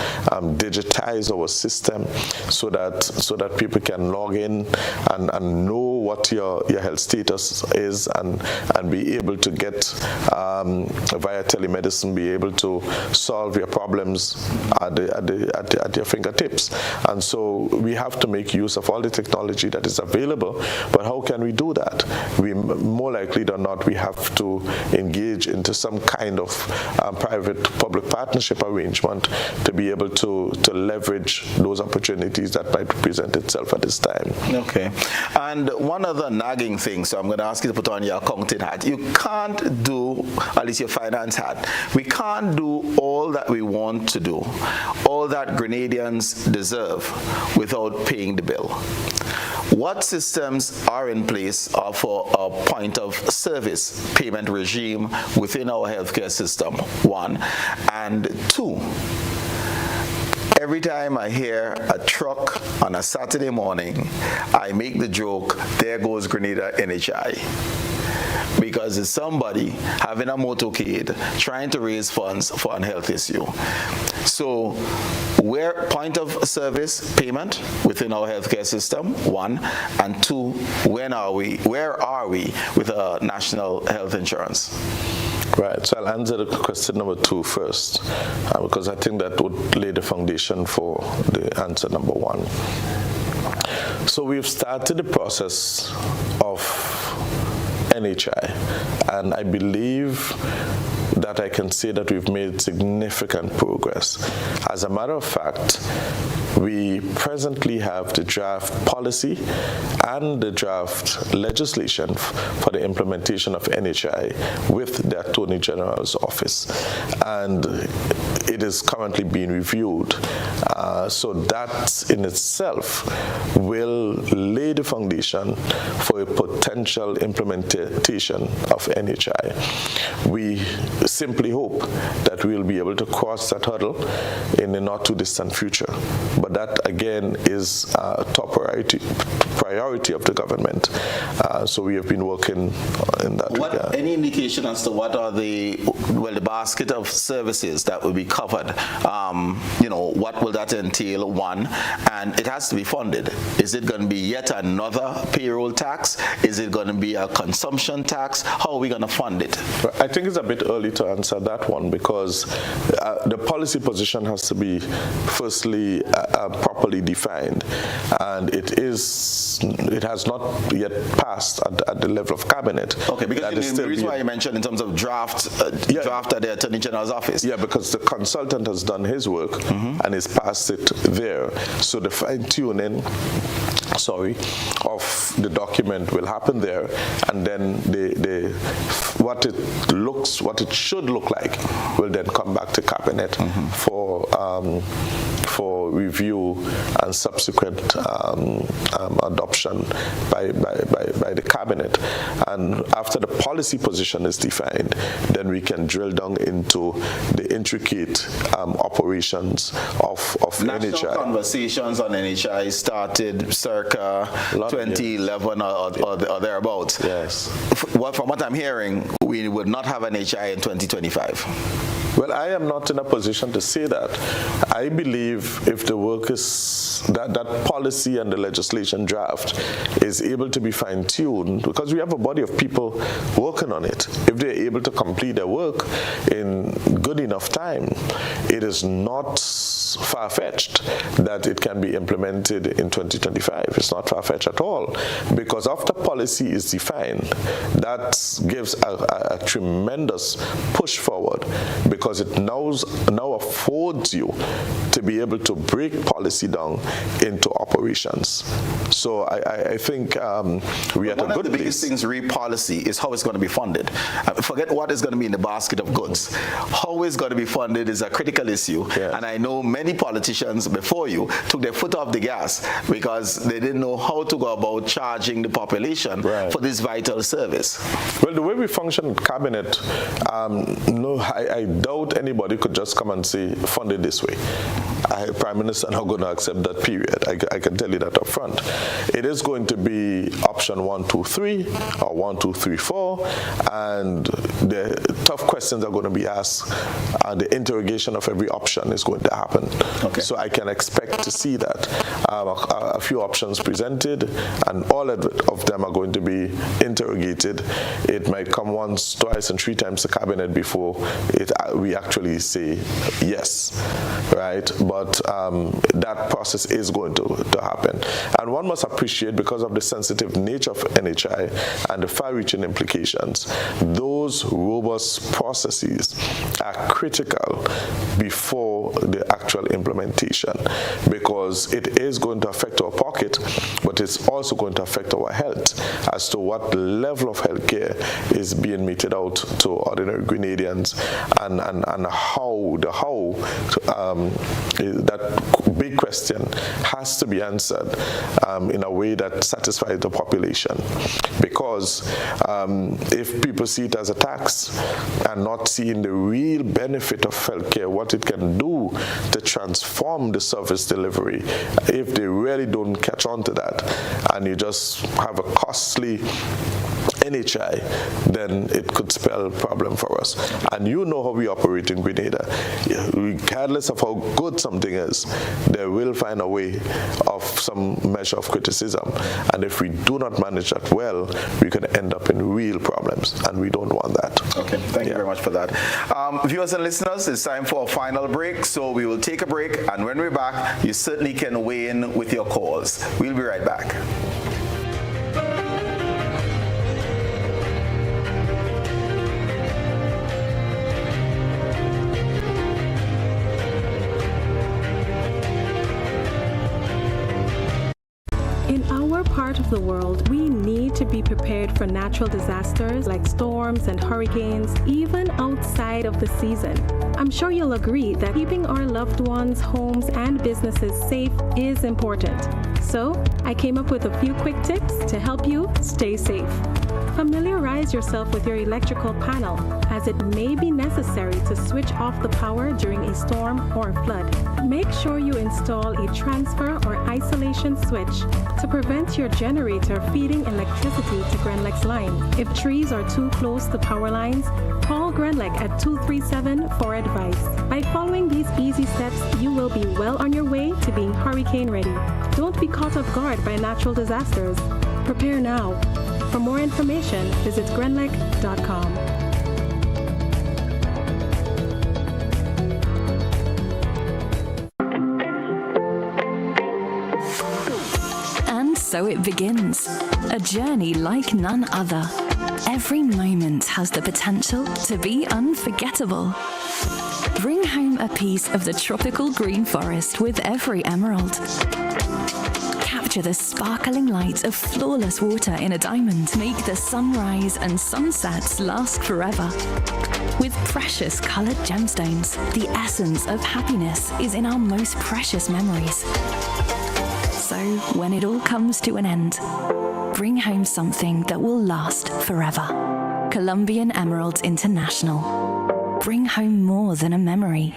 digitize our system so that people can log in and know what your health status is and be able to get via telemedicine, be able to solve your problems at your fingertips. And so we have to make use of all the technology that is available. But how can we do that? We more likely than not, we have to engage into some kind of private-public partnership arrangement to be able to leverage those opportunities that might present itself at this time. Okay. And one other nagging thing, so I'm going to ask you to put on your accounting hat. You can't do, at least your finance hat, we can't do all that we want to do, all that Grenadians deserve without paying the bill. What systems are in place for a point of service payment regime within our healthcare system? One. And two, every time I hear a truck on a Saturday morning, I make the joke, there goes Grenada NHI. Because it's somebody having a motorcade trying to raise funds for a health issue. So, where point of service payment within our healthcare system, one, and two, where are we with national health insurance? Right, so I'll answer the question number 2 first, because I think that would lay the foundation for the answer number 1. So we've started the process of NHI, and I believe that I can say that we've made significant progress. As a matter of fact, we presently have the draft policy and the draft legislation for the implementation of NHI with the Attorney General's office, and it is currently being reviewed. So that in itself will lay the foundation for a potential implementation of NHI. We simply hope that we'll be able to cross that hurdle in the not too distant future. But that again is a top priority of the government. So we have been working in that regard. Any indication as to what are the basket of services that will be covered? What will that entail? One, and it has to be funded. Is it going to be yet another payroll tax? Is it going to be a consumption tax? How are we going to fund it? I think it's a bit early to answer that one because the policy position has to be firstly properly defined, and it has not yet passed at the level of cabinet. Okay, because the reason why you mentioned in terms of draft at the Attorney General's office. Yeah, because the consultant has done his work and has passed it there. So the fine-tuning of the document will happen there, and then what it should look like will then come back to cabinet for review and subsequent adoption by the cabinet. And after the policy position is defined, then we can drill down into the intricate operations of NHI. National conversations on NHI started circa 2011 or thereabouts. Yes. From what I'm hearing, we would not have an NHI in 2025. Well, I am not in a position to say that. I believe if the work is, that policy and the legislation draft is able to be fine-tuned, because we have a body of people working on it. If they're able to complete their work in good enough time, it is not far-fetched that it can be implemented in 2025. It's not far-fetched at all, because after policy is defined, that gives a tremendous push forward, because it now affords you to be able to break policy down into operations. So I think we are at a good place. One of the biggest things re policy is how it's going to be funded. Forget what is going to be in the basket of goods. How it's going to be funded is a critical issue. Yes. And I know many politicians before you took their foot off the gas because they didn't know how to go about charging the population for this vital service. Well, the way we function in cabinet, I doubt anybody could just come and say, fund it this way. Prime Minister not going to accept that, period. I can tell you that up front. It is going to be option 1, 2, 3 or 1, 2, 3, 4, and the tough questions are going to be asked, and the interrogation of every option is going to happen. Okay. So I can expect to see that. A few options presented, and all of them are going to be interrogated. It might come once, twice, and 3 times the cabinet before we actually say yes, right? But that process is going to happen. And one must appreciate, because of the sensitive nature of NHI and the far-reaching implications, those robust processes are critical before the actual implementation, because it is going to affect our pocket, but it's also going to affect our health as to what level of health care is being meted out to ordinary Grenadians, and how that big question has to be answered in a way that satisfies the population. Because if people see it as a tax and not seeing the real benefit of healthcare, what it can do to transform the service delivery, if they really don't catch on to that, and you just have a costly NHI, then it could spell problem for us. And you know how we operate in Grenada. Regardless of how good something is, they will find a way of some measure of criticism. And if we do not manage that well, we can end up in real problems, and we don't want that. Okay, thank you very much for that. Viewers and listeners, it's time for a final break, so we will take a break, and when we're back, you certainly can weigh in with your calls. We'll be right back. Part of the world, we need to be prepared for natural disasters like storms and hurricanes, even outside of the season. I'm sure you'll agree that keeping our loved ones, homes, and businesses safe is important. So, I came up with a few quick tips to help you stay safe. Familiarize yourself with your electrical panel, as it may be necessary to switch off the power during a storm or a flood. Make sure you install a transfer or isolation switch to prevent your generator feeding electricity to Grenlec's line. If trees are too close to power lines, call Grenlec at 237 for advice. By following these easy steps, you will be well on your way to being hurricane ready. Don't be caught off guard by natural disasters. Prepare now. For more information, visit grenlec.com. And so it begins, a journey like none other. Every moment has the potential to be unforgettable. Bring home a piece of the tropical green forest with every emerald. Capture the sparkling light of flawless water in a diamond. Make the sunrise and sunsets last forever. With precious colored gemstones, the essence of happiness is in our most precious memories. So, when it all comes to an end, bring home something that will last forever. Colombian Emeralds International. Bring home more than a memory.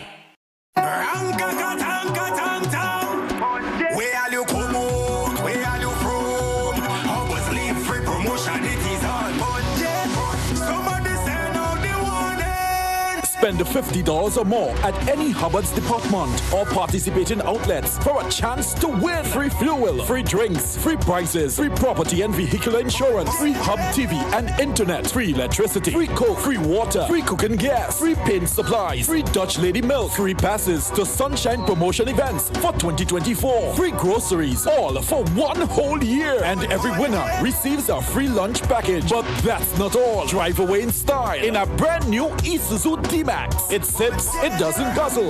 Spend $50 or more at any Hubbard's department or participating outlets for a chance to win free fuel, free drinks, free prizes, free property and vehicular insurance, free Hub TV and internet, free electricity, free coke, free water, free cooking gas, free paint supplies, free Dutch Lady milk, free passes to Sunshine promotion events for 2024, free groceries, all for 1 whole year. And every winner receives a free lunch package. But that's not all. Drive away in style in a brand new Isuzu D-Max. It sips, it doesn't guzzle.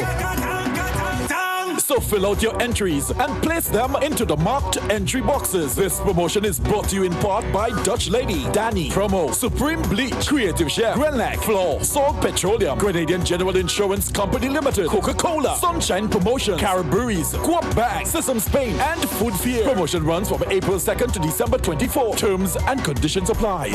So fill out your entries and place them into the marked entry boxes. This promotion is brought to you in part by Dutch Lady, Danny, Promo, Supreme Bleach, Creative Chef, Grenlac, Floor, Salt Petroleum, Grenadian General Insurance Company Limited, Coca-Cola, Sunshine Promotion, Caribberies, Guap Bag, Sesame Spain, and Food Fear. Promotion runs from April 2nd to December 24. Terms and conditions apply.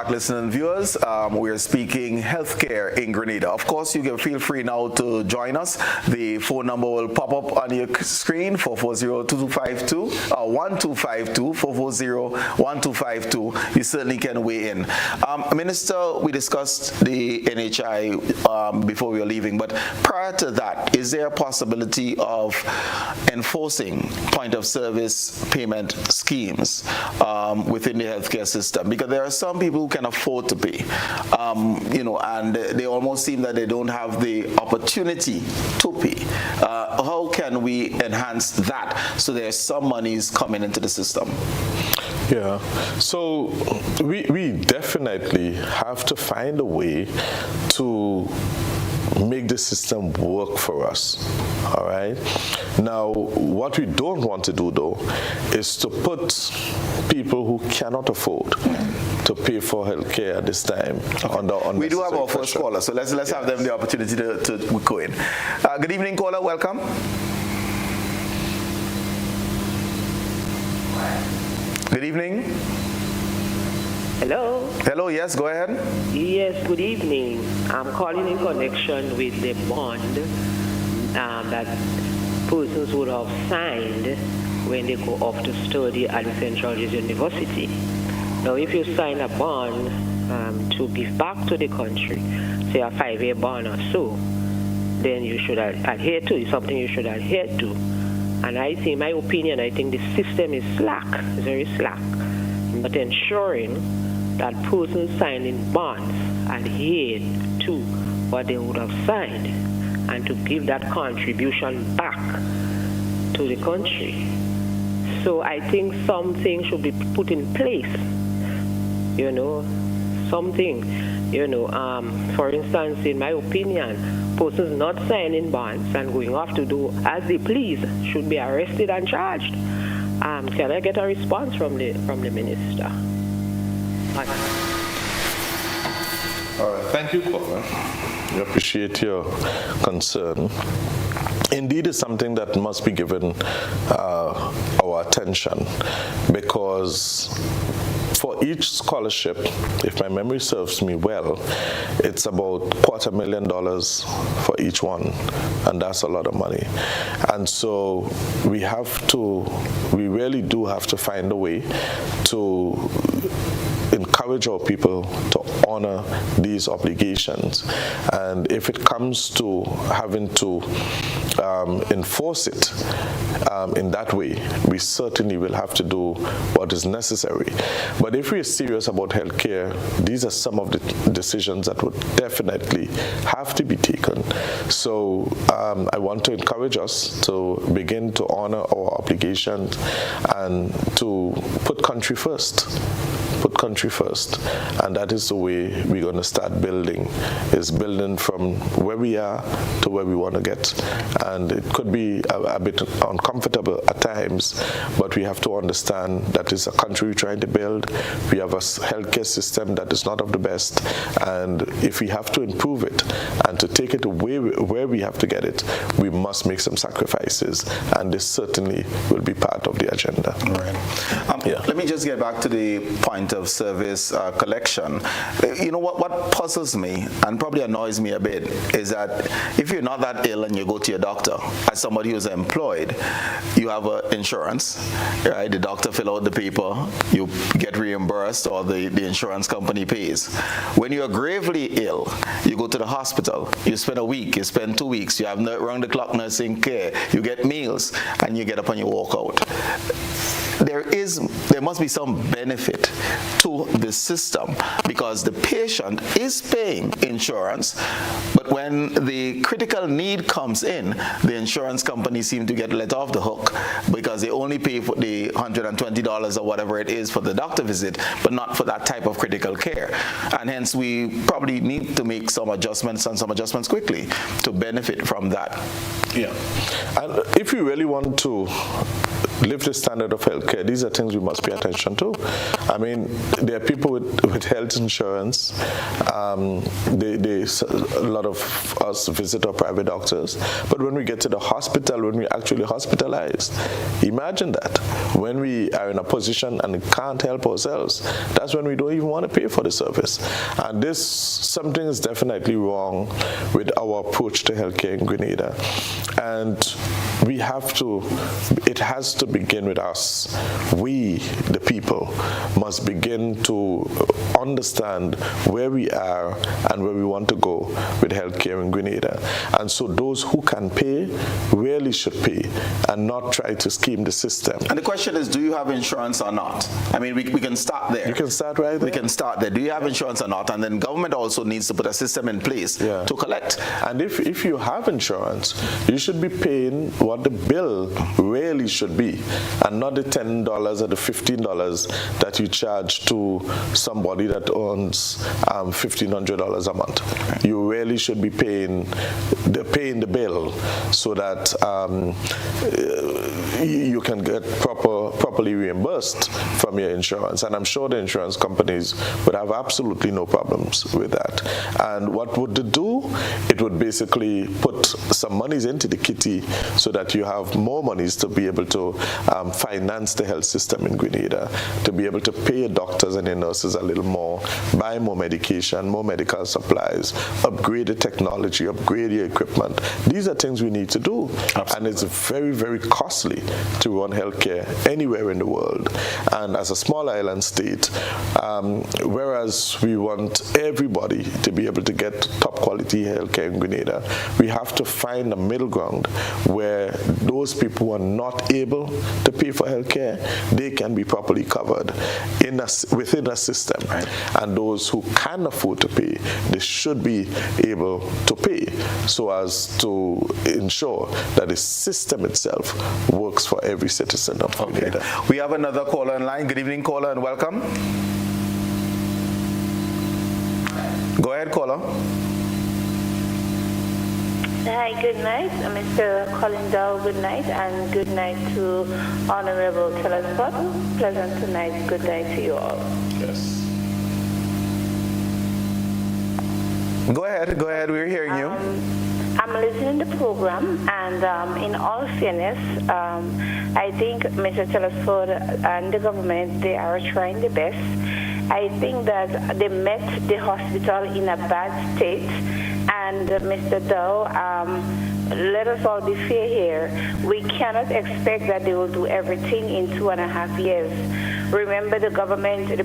Listeners and viewers, we are speaking healthcare in Grenada. Of course, you can feel free now to join us. The phone number will pop up on your screen, 440-2252, 1252, 440-1252. You certainly can weigh in. Minister, we discussed the NHI before we were leaving, but prior to that, is there a possibility of enforcing point of service payment schemes within the healthcare system? Because there are some people who can afford to pay, and they almost seem that they don't have the opportunity to pay. How can we enhance that so there's some monies coming into the system? Yeah, so we definitely have to find a way to make the system work for us, all right? Now, what we don't want to do, though, is to put people who cannot afford to pay for health care at this time under we do have our first caller, so let's have them the opportunity to go in. Good evening, caller. Welcome. Good evening. Hello. Hello, yes, go ahead. Yes, good evening. I'm calling in connection with the bond that persons would have signed when they go off to study at the St. George's University. Now, if you sign a bond to give back to the country, say a 5-year bond or so, then you should adhere to. It's something you should adhere to. And I think, in my opinion, I think the system is slack, it's very slack. But ensuring that persons signing bonds adhere to what they would have signed and to give that contribution back to the country. So I think something should be put in place, something, for instance, in my opinion, persons not signing bonds and going off to do as they please should be arrested and charged. Can I get a response from the minister? All right, thank you, Colin. We appreciate your concern. Indeed, it's something that must be given our attention, because for each scholarship, if my memory serves me well, it's about $250,000 for each one, and that's a lot of money. And so we really do have to find a way to encourage our people to honor these obligations. And if it comes to having to enforce it in that way, we certainly will have to do what is necessary. But if we are serious about healthcare, these are some of the decisions that would definitely have to be taken. So I want to encourage us to begin to honor our obligations and to put country first. Put country first, and that is the way we're going to start building, is building from where we are to where we want to get. And it could be a bit uncomfortable at times, but we have to understand that it's a country we're trying to build. We have a healthcare system that is not of the best, and if we have to improve it and to take it where we have to get it, we must make some sacrifices, and this certainly will be part of the agenda. All right. Let me just get back to the point of service collection. What puzzles me and probably annoys me a bit is that if you're not that ill and you go to your doctor, as somebody who's employed, you have insurance, right? The doctor fill out the paper, you get reimbursed, or the insurance company pays. When you're gravely ill, you go to the hospital, you spend a week, you spend 2 weeks, you have round-the-clock nursing care, you get meals, and you get up and you walk out. there must be some benefit to the system, because the patient is paying insurance, but when the critical need comes in, the insurance companies seem to get let off the hook because they only pay for the $120 or whatever it is for the doctor visit, but not for that type of critical care. And hence we probably need to make some adjustments and some adjustments quickly to benefit from that. Yeah. And if you really want to lift the standard of healthcare, these are things we must pay attention to. I mean, there are people with health insurance. A lot of us visit our private doctors, but when we get to the hospital, when we're actually hospitalized, imagine that. When we are in a position and can't help ourselves, that's when we don't even want to pay for the service. And something is definitely wrong with our approach to healthcare in Grenada. And it has to begin with us. We, the people, must begin to understand where we are and where we want to go with healthcare in Grenada. And so those who can pay really should pay and not try to scheme the system. And the question is, do you have insurance or not? I mean, we can start there. You can start right there. We can start there. Do you have insurance or not? And then government also needs to put a system in place to collect. And if you have insurance, you should be paying what the bill really should be, and not the $10 or the $15 that you charge to somebody that earns $1,500 a month. You really should be paying the bill so that you can get properly reimbursed from your insurance. And I'm sure the insurance companies would have absolutely no problems with that. And what would it do? It would basically put some monies into the kitty so that you have more monies to be able to finance the health system in Grenada, to be able to pay your doctors and your nurses a little more, buy more medication, more medical supplies, upgrade the technology, upgrade your equipment. These are things we need to do. Absolutely. And it's very, very costly to run healthcare anywhere in the world. And as a small island state, whereas we want everybody to be able to get top quality healthcare in Grenada, we have to find a middle ground where those people who are not able to pay for healthcare, they can be properly covered within a system. Right. And those who can afford to pay, they should be able to pay so as to ensure that the system itself works for every citizen of Grenada. We have another caller in line. Good evening, caller, and welcome. Go ahead, caller. Hi, good night, Mr. Colin Dowe, good night, and good night to Honorable Telesport. Pleasant tonight, good night to you all. Yes. Go ahead, we're hearing you. I'm listening to the program, and in all fairness, I think Mr. Telesport and the government, they are trying their best. I think that they met the hospital in a bad state. And Mr. Dowe, let us all be fair here. We cannot expect that they will do everything in 2.5 years. Remember the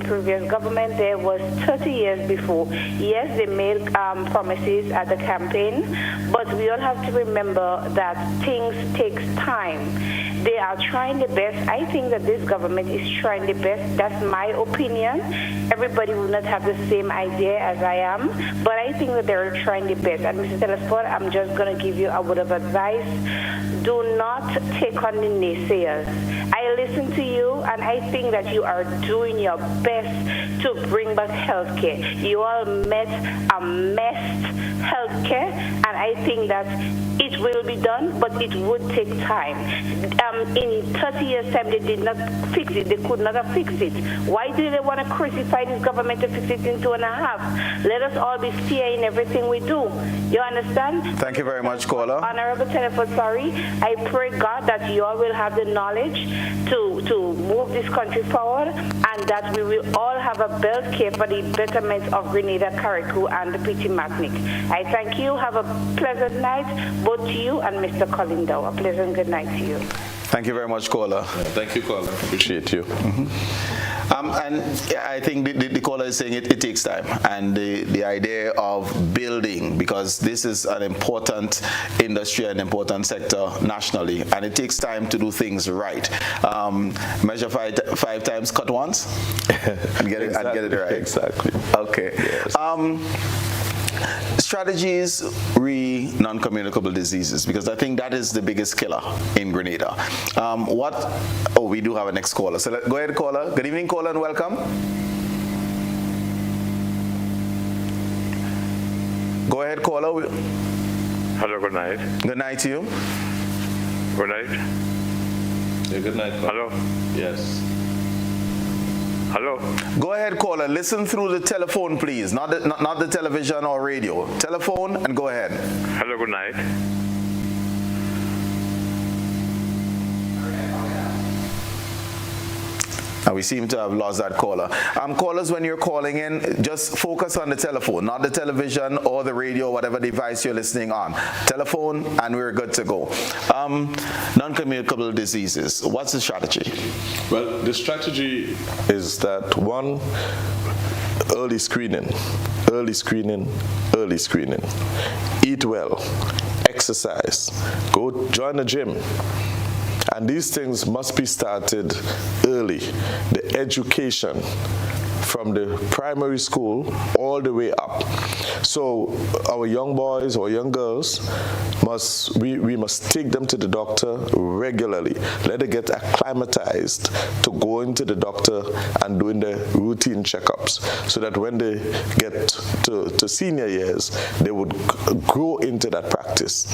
previous government, there was 30 years before. Yes, they made promises at the campaign, but we all have to remember that things take time. They are trying the best. I think that this government is trying the best. That's my opinion. Everybody will not have the same idea as I am, but I think that they're trying the best. And Mr. Telesport, I'm just going to give you a word of advice. Do not take on the naysayers. I listen to you, and I think that you are doing your best to bring back healthcare. You all met a messed healthcare, and I think that it will be done, but it would take time. In 30 years' time, they did not fix it. They could not have fixed it. Why do they want to crucify this government to fix it in 2.5? Let us all be fair in everything we do. You understand? Thank you very much, caller. Honorable Telesport, sorry. I pray God that you all will have the knowledge to move this country forward, and that we will all have a belt care for the betterment of Grenada, Carriacou, and the Petit Martinique. I thank you. Have a pleasant night, both to you and Mr. Colin Dowe. A pleasant good night to you. Thank you very much, caller. Thank you, caller. Appreciate you. And I think the caller is saying it takes time, and the idea of building, because this is an important industry, an important sector nationally, and it takes time to do things right. Measure five times, cut once, and get it right. Exactly. Okay. Yes. Strategies re non-communicable diseases, because I think that is the biggest killer in Grenada. We do have a next caller. So go ahead, caller. Good evening, caller, and welcome. Go ahead, caller. Hello, good night. Good night to you. Good night. Yeah, good night, caller. Hello. Yes. Hello. Go ahead, caller. Listen through the telephone, please. Not the television or radio. Telephone, and go ahead. Hello, good night. We seem to have lost that caller. Callers, when you're calling in, just focus on the telephone, not the television or the radio, whatever device you're listening on. Telephone, and we're good to go. Non-communicable diseases. What's the strategy? Well, the strategy is that, one, early screening. Eat well, exercise, go join a gym. And these things must be started early. The education from the primary school all the way up. So our young boys or young girls, we must take them to the doctor regularly. Let them get acclimatized to going to the doctor and doing the routine checkups, so that when they get to senior years, they would grow into that practice.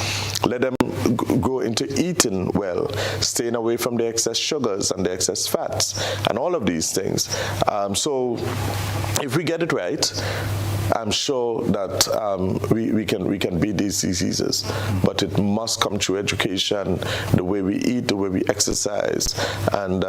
Let them grow into eating well, staying away from the excess sugars and the excess fats and all of these things. So if we get it right, I'm sure that we can beat these diseases, but it must come through education, the way we eat, the way we exercise, and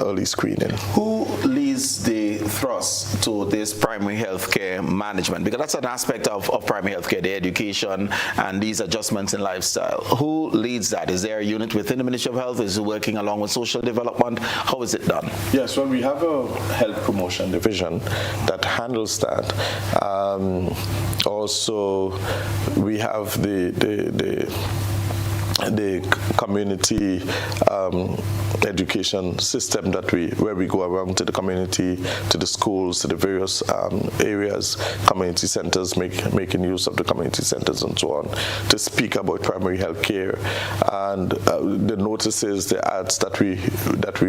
early screening. Who leads the thrust to this primary health care management? Because that's an aspect of primary health care, the education and these adjustments in lifestyle. Who leads that? Is there a unit within the Ministry of Health? Is it working along with social development? How is it done? Yes, well, we have a health promotion division that handles that. Also, we have the community education system where we go around to the community, to the schools, to the various areas, community centers, making use of the community centers and so on, to speak about primary health care, and the notices, the ads that we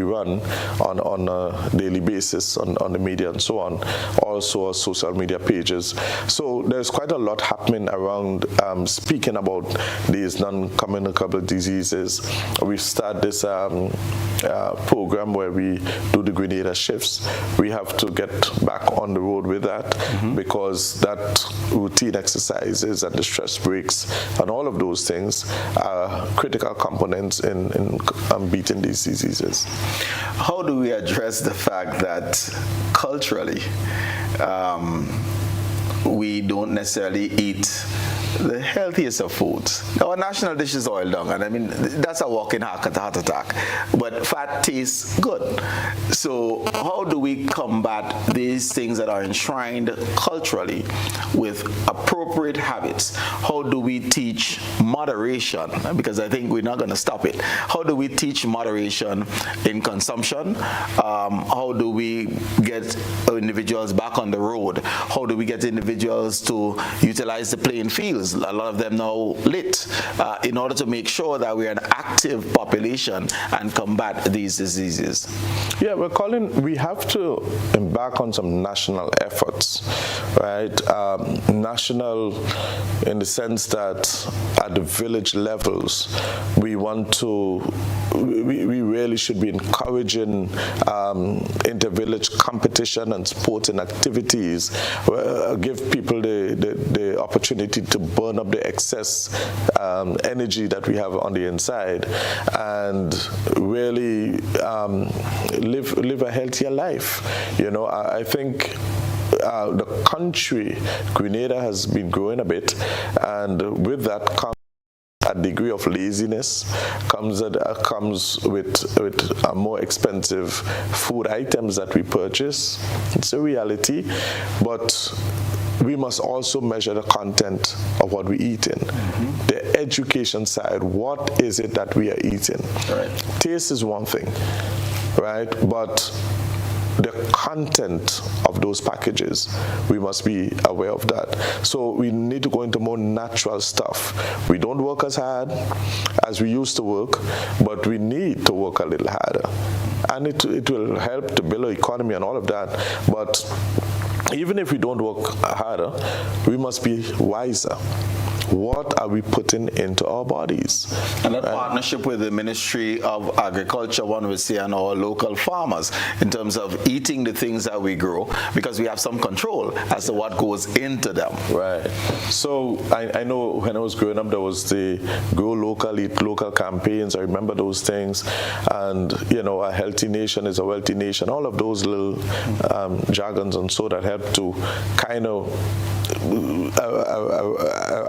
run on a daily basis on the media and so on, also our social media pages. So there's quite a lot happening around speaking about these non-communicable diseases. We've started this program where we do the Grenada shifts. We have to get back on the road with that, because that routine exercises and the stress breaks and all of those things are critical components in beating these diseases. How do we address the fact that culturally we don't necessarily eat the healthiest of foods? Our national dish is oil dung, and I mean, that's a walking heart attack. But fat tastes good. So how do we combat these things that are enshrined culturally with appropriate habits? How do we teach moderation? Because I think we're not going to stop it. How do we teach moderation in consumption? How do we get individuals back on the road? How do we get individuals to utilize the playing fields? A lot of them now lit, in order to make sure that we're an active population and combat these diseases. Yeah, well, Colin, we have to embark on some national efforts, right? National in the sense that at the village levels, we really should be encouraging inter-village competition and sporting activities, give people the opportunity to burn up the excess energy that we have on the inside, and really live a healthier life. You know, I think the country, Grenada, has been growing a bit, and with that comes a degree of laziness, comes with more expensive food items that we purchase. It's a reality, but we must also measure the content of what we eat in. The education side, what is it that we are eating? Right. Taste is one thing, right? But the content of those packages, we must be aware of that. So we need to go into more natural stuff. We don't work as hard as we used to work, but we need to work a little harder. And it will help to build our economy and all of that. But even if we don't work harder, we must be wiser. What are we putting into our bodies? And that partnership with the Ministry of Agriculture, one would say, and our local farmers in terms of eating the things that we grow, because we have some control as to what goes into them. Right. So I know when I was growing up, there was the Grow Local, Eat Local campaigns. I remember those things. And, you know, a healthy nation is a wealthy nation. All of those little jargons and so that help to kind of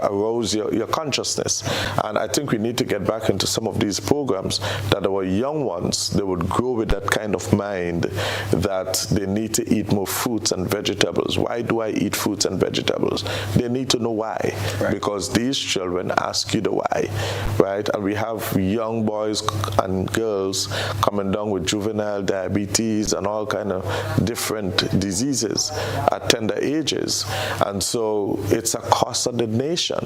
arouse your consciousness. And I think we need to get back into some of these programs that our young ones, they would grow with that kind of mind that they need to eat more fruits and vegetables. Why do I eat fruits and vegetables? They need to know why. Right. Because these children ask you the why, right? And we have young boys and girls coming down with juvenile diabetes and all kind of different diseases at tender ages. And so it's a cost of the nation,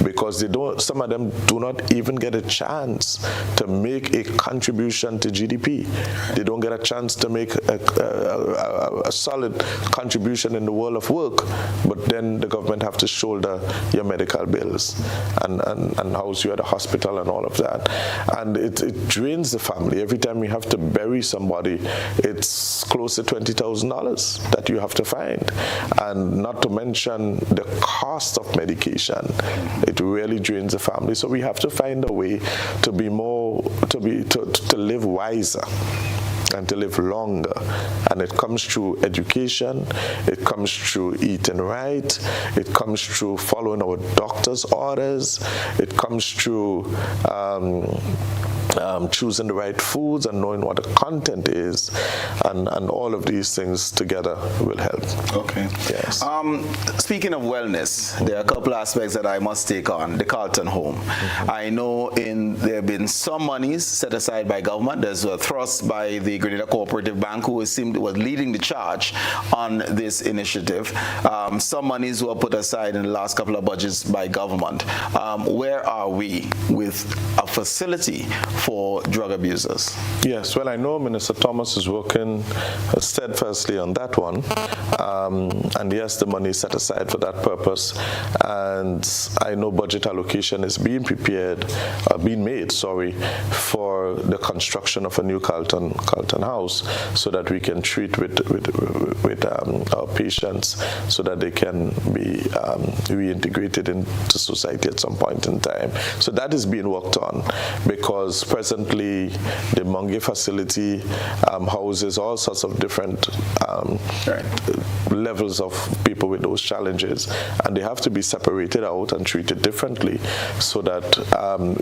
because some of them do not even get a chance to make a contribution to GDP. They don't get a chance to make a solid contribution in the world of work, but then the government have to shoulder your medical bills and house you at a hospital and all of that. And it drains the family. Every time you have to bury somebody, it's close to $20,000 that you have to find. And not to mention the cost of medication. It really drains the family. So we have to find a way to live wiser and to live longer. And it comes through education, it comes through eating right, it comes through following our doctor's orders, it comes through choosing the right foods and knowing what the content is, and all of these things together will help. Okay. Yes. Speaking of wellness, there are a couple aspects that I must take on. The Carlton Home. I know there have been some monies set aside by government. There's a thrust by the Grenada Cooperative Bank, who was leading the charge on this initiative. Some monies were put aside in the last couple of budgets by government. Where are we with a facility for drug abusers? Yes, well, I know Minister Thomas is working steadfastly on that one. And yes, the money is set aside for that purpose. And I know budget allocation is being made for the construction of a new Carlton House, so that we can treat with our patients, so that they can be reintegrated into society at some point in time. So that is being worked on, because presently the Mungie facility houses all sorts of different levels of people with those challenges, and they have to be separated out and treated differently, so that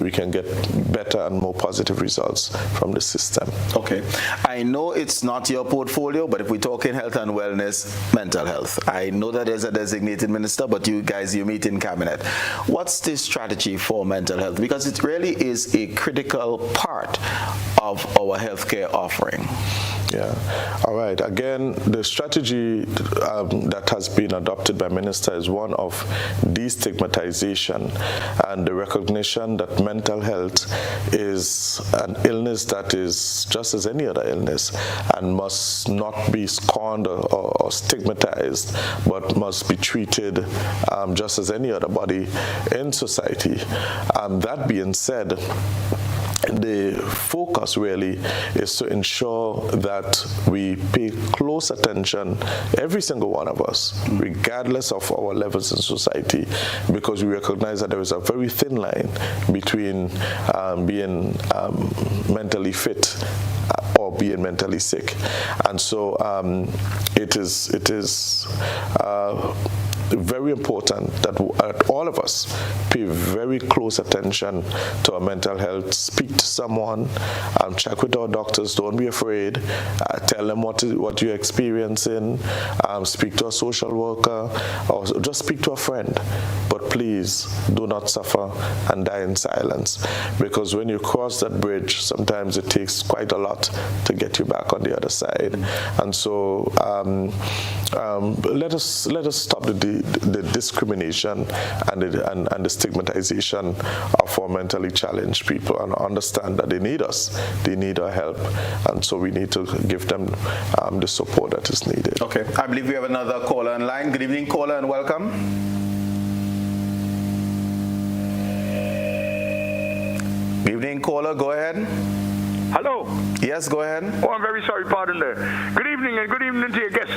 we can get better and more positive results from the system. Okay. I know it's not your portfolio, but if we're talking health and wellness, mental health, I know that there's a designated minister, but you meet in cabinet. What's the strategy for mental health? Because it really is a critical part of our healthcare offering. Yeah. All right. Again, the strategy that has been adopted by Minister is one of destigmatization and the recognition that mental health is an illness that is just as any other illness and must not be scorned or stigmatized, but must be treated just as any other body in society. That being said, the focus really is to ensure that we pay close attention, every single one of us, regardless of our levels in society, because we recognize that there is a very thin line between being mentally fit or being mentally sick. And so it is very important that all of us pay very close attention to our mental health. Speak to someone, check with our doctors. Don't be afraid. Tell them what you're experiencing. Speak to a social worker, or just speak to a friend. But please do not suffer and die in silence, because when you cross that bridge, sometimes it takes quite a lot to get you back on the other side. And so let us stop the discrimination and the stigmatization of our mentally challenged people, and understand that they need us, they need our help, and so we need to give them the support that is needed. Okay, I believe we have another caller on line. Good evening, caller, and welcome. Good evening, caller, go ahead. Hello. Yes, go ahead. Oh, I'm very sorry, pardon there. Good evening, and good evening to your guests.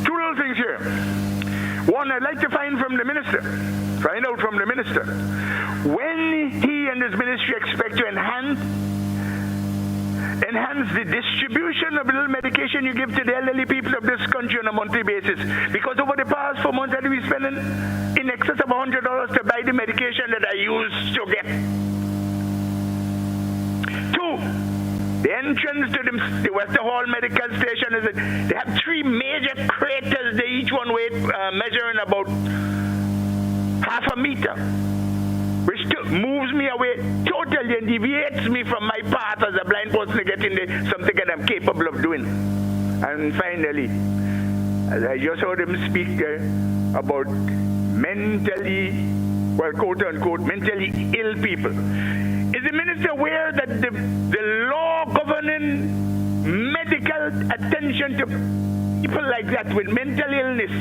Two little things here. One, I'd like to find out from the minister, when he and his ministry expect to enhance the distribution of the little medication you give to the elderly people of this country on a monthly basis. Because over the past 4 months, I've been spending in excess of $100 to buy the medication that I used to get. Two, the entrance to the Wester Hall Medical Station they have 3 major craters. They each one measuring about half a meter, which moves me away totally and deviates me from my path as a blind person to get into something that I'm capable of doing. And finally, as I just heard him speak about mentally, well, quote unquote, mentally ill people. Is the minister aware that the law governing medical attention to people like that with mental illness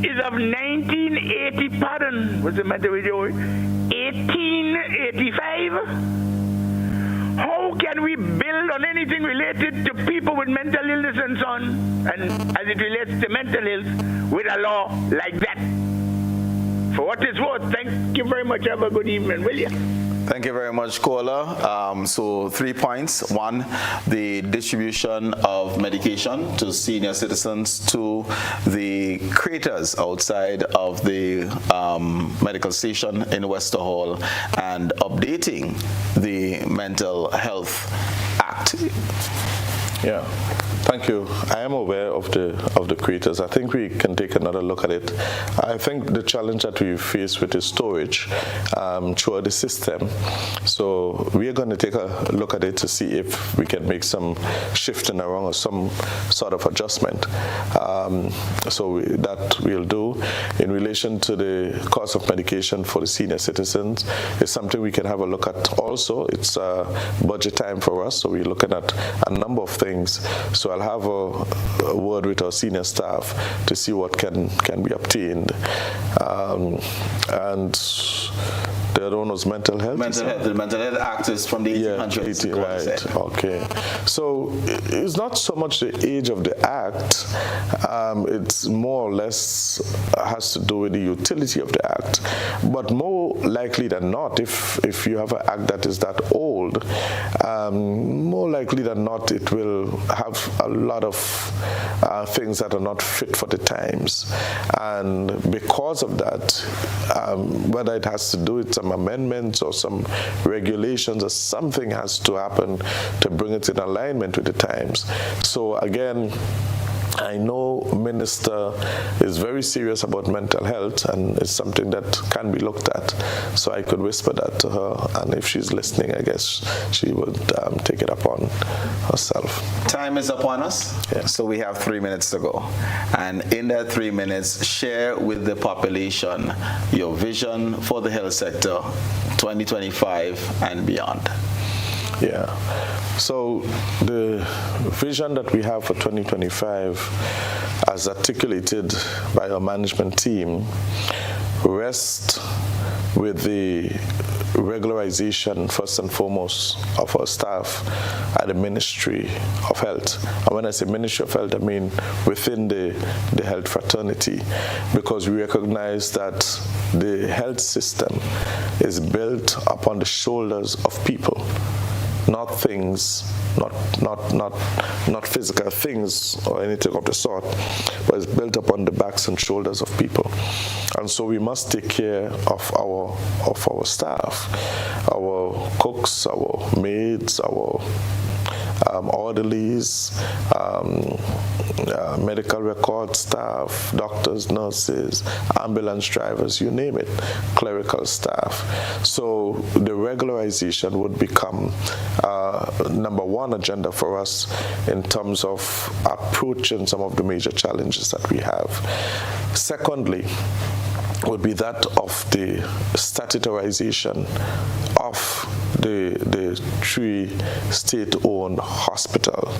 is of 1980, pardon, what's the matter with you? 1885? How can we build on anything related to people with mental illness and so on, and as it relates to mental health, with a law like that? For what it's worth, thank you very much. Have a good evening, will you? Thank you very much, caller. So 3 points. One, the distribution of medication to senior citizens, to the craters outside of the medical station in Wester Hall, and updating the Mental Health Act. Yeah, thank you. I am aware of the craters. I think we can take another look at it. I think the challenge that we face with is storage throughout the system. So we are going to take a look at it to see if we can make some shifting around or some sort of adjustment. That we'll do. In relation to the cost of medication for the senior citizens, it's something we can have a look at also. It's budget time for us, so we're looking at a number of things. So I'll have a word with our senior staff to see what can be obtained. And the other one was mental health. The Mental Health Act is from the 1800s. Right. Okay. So it's not so much the age of the act. It's more or less has to do with the utility of the act. But more likely than not, if you have an act that is that old, more likely than not, it will have a lot of things that are not fit for the times. And because of that, whether it has to do with some amendments or some regulations or something has to happen to bring it in alignment with the times. So again, I know Minister is very serious about mental health, and it's something that can be looked at. So I could whisper that to her, and if she's listening, I guess she would take it upon herself. Time is upon us, so we have 3 minutes to go. And in that 3 minutes, share with the population your vision for the health sector 2025 and beyond. Yeah. So the vision that we have for 2025, as articulated by our management team, rests with the regularization, first and foremost, of our staff at the Ministry of Health. And when I say Ministry of Health, I mean within the health fraternity, because we recognize that the health system is built upon the shoulders of people. not things, not physical things or anything of the sort, but it's built upon the backs and shoulders of people. And so we must take care of our staff, our cooks, our maids, our orderlies, medical record staff, doctors, nurses, ambulance drivers, you name it, clerical staff. So the regularization would become number one agenda for us in terms of approaching some of the major challenges that we have. Secondly, would be that of the statutorization of the three state-owned hospital.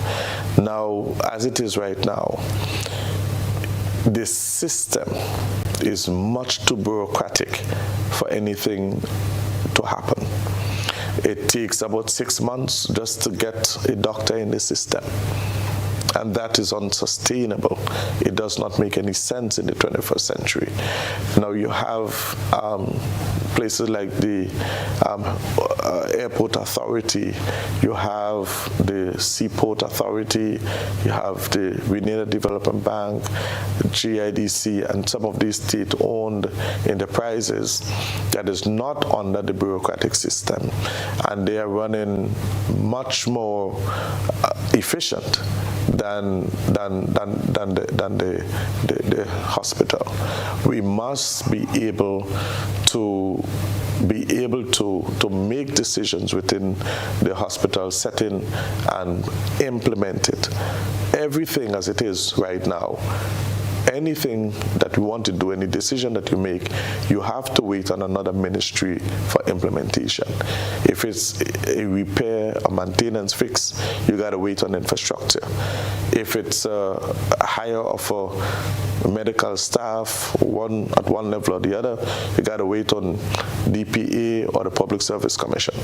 Now, as it is right now, the system is much too bureaucratic for anything to happen. It takes about 6 months just to get a doctor in the system. And that is unsustainable. It does not make any sense in the 21st century. Now you have places like the Airport Authority, you have the Seaport Authority, you have the Grenada Development Bank, GIDC, and some of these state-owned enterprises that is not under the bureaucratic system. And they are running much more efficient than the hospital. We must be able to make decisions within the hospital setting and implement it. Everything as it is right now, anything that you want to do, any decision that you make, you have to wait on another ministry for implementation. If it's a repair, a maintenance fix, you got to wait on infrastructure. If it's a hire of a medical staff, one at one level or the other, you got to wait on DPA or the Public Service Commission.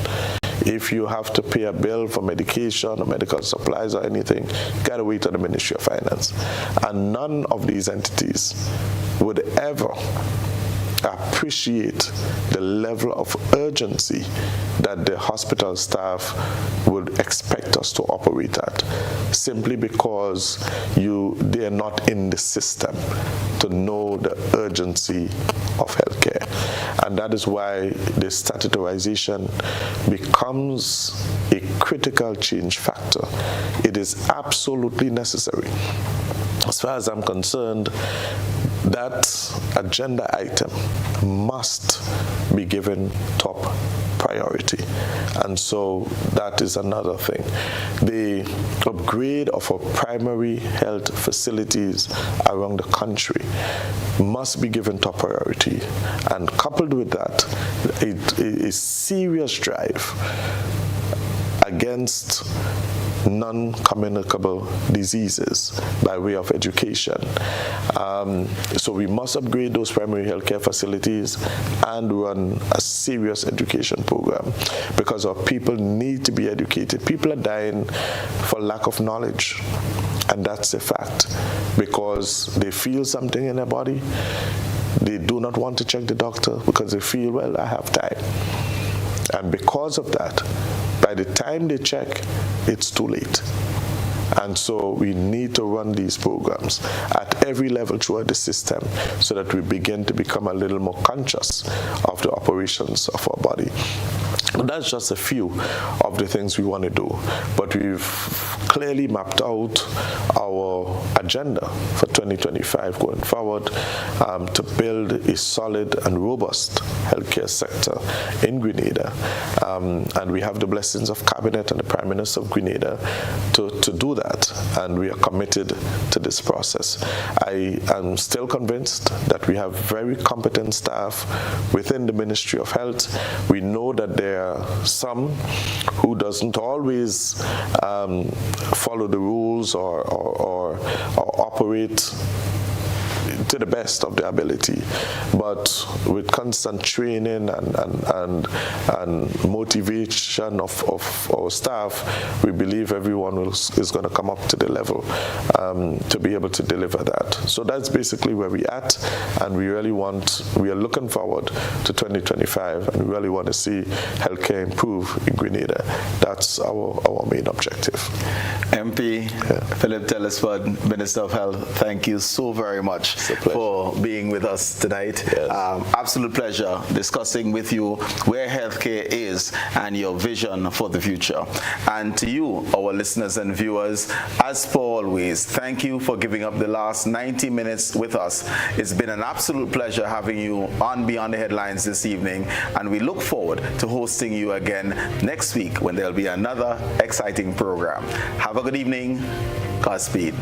If you have to pay a bill for medication or medical supplies or anything, you got to wait on the Ministry of Finance. And none of these entities would ever appreciate the level of urgency that the hospital staff would expect us to operate at, simply because they are not in the system to know the urgency of healthcare. And that is why the statutorization becomes a critical change factor. It is absolutely necessary. As far as I'm concerned, that agenda item must be given top priority. And so that is another thing. The upgrade of our primary health facilities around the country must be given top priority. And coupled with that, a serious drive against non-communicable diseases by way of education. So we must upgrade those primary healthcare facilities and run a serious education program, because our people need to be educated. People are dying for lack of knowledge, and that's a fact, because they feel something in their body. They do not want to check the doctor because they feel, well, I have time. And because of that, by the time they check, it's too late. And so we need to run these programs at every level throughout the system so that we begin to become a little more conscious of the operations of our body. That's just a few of the things we want to do, but we've clearly mapped out our agenda for 2025 going forward to build a solid and robust healthcare sector in Grenada. And we have the blessings of Cabinet and the Prime Minister of Grenada to do that, and we are committed to this process. I am still convinced that we have very competent staff within the Ministry of Health. We know that there are some who doesn't always follow the rules or operate to the best of their ability. But with constant training and motivation of our staff, we believe everyone is going to come up to the level to be able to deliver that. So that's basically where we're at, and we are looking forward to 2025, and we really want to see healthcare improve in Grenada. That's our main objective. MP Philip Telesford, Minister of Health, thank you so very much for being with us tonight. Yes. Absolute pleasure discussing with you where healthcare is and your vision for the future. And to you, our listeners and viewers, as per always, thank you for giving up the last 90 minutes with us. It's been an absolute pleasure having you on Beyond the Headlines this evening, and we look forward to hosting you again next week when there'll be another exciting program. Have a good evening. Godspeed.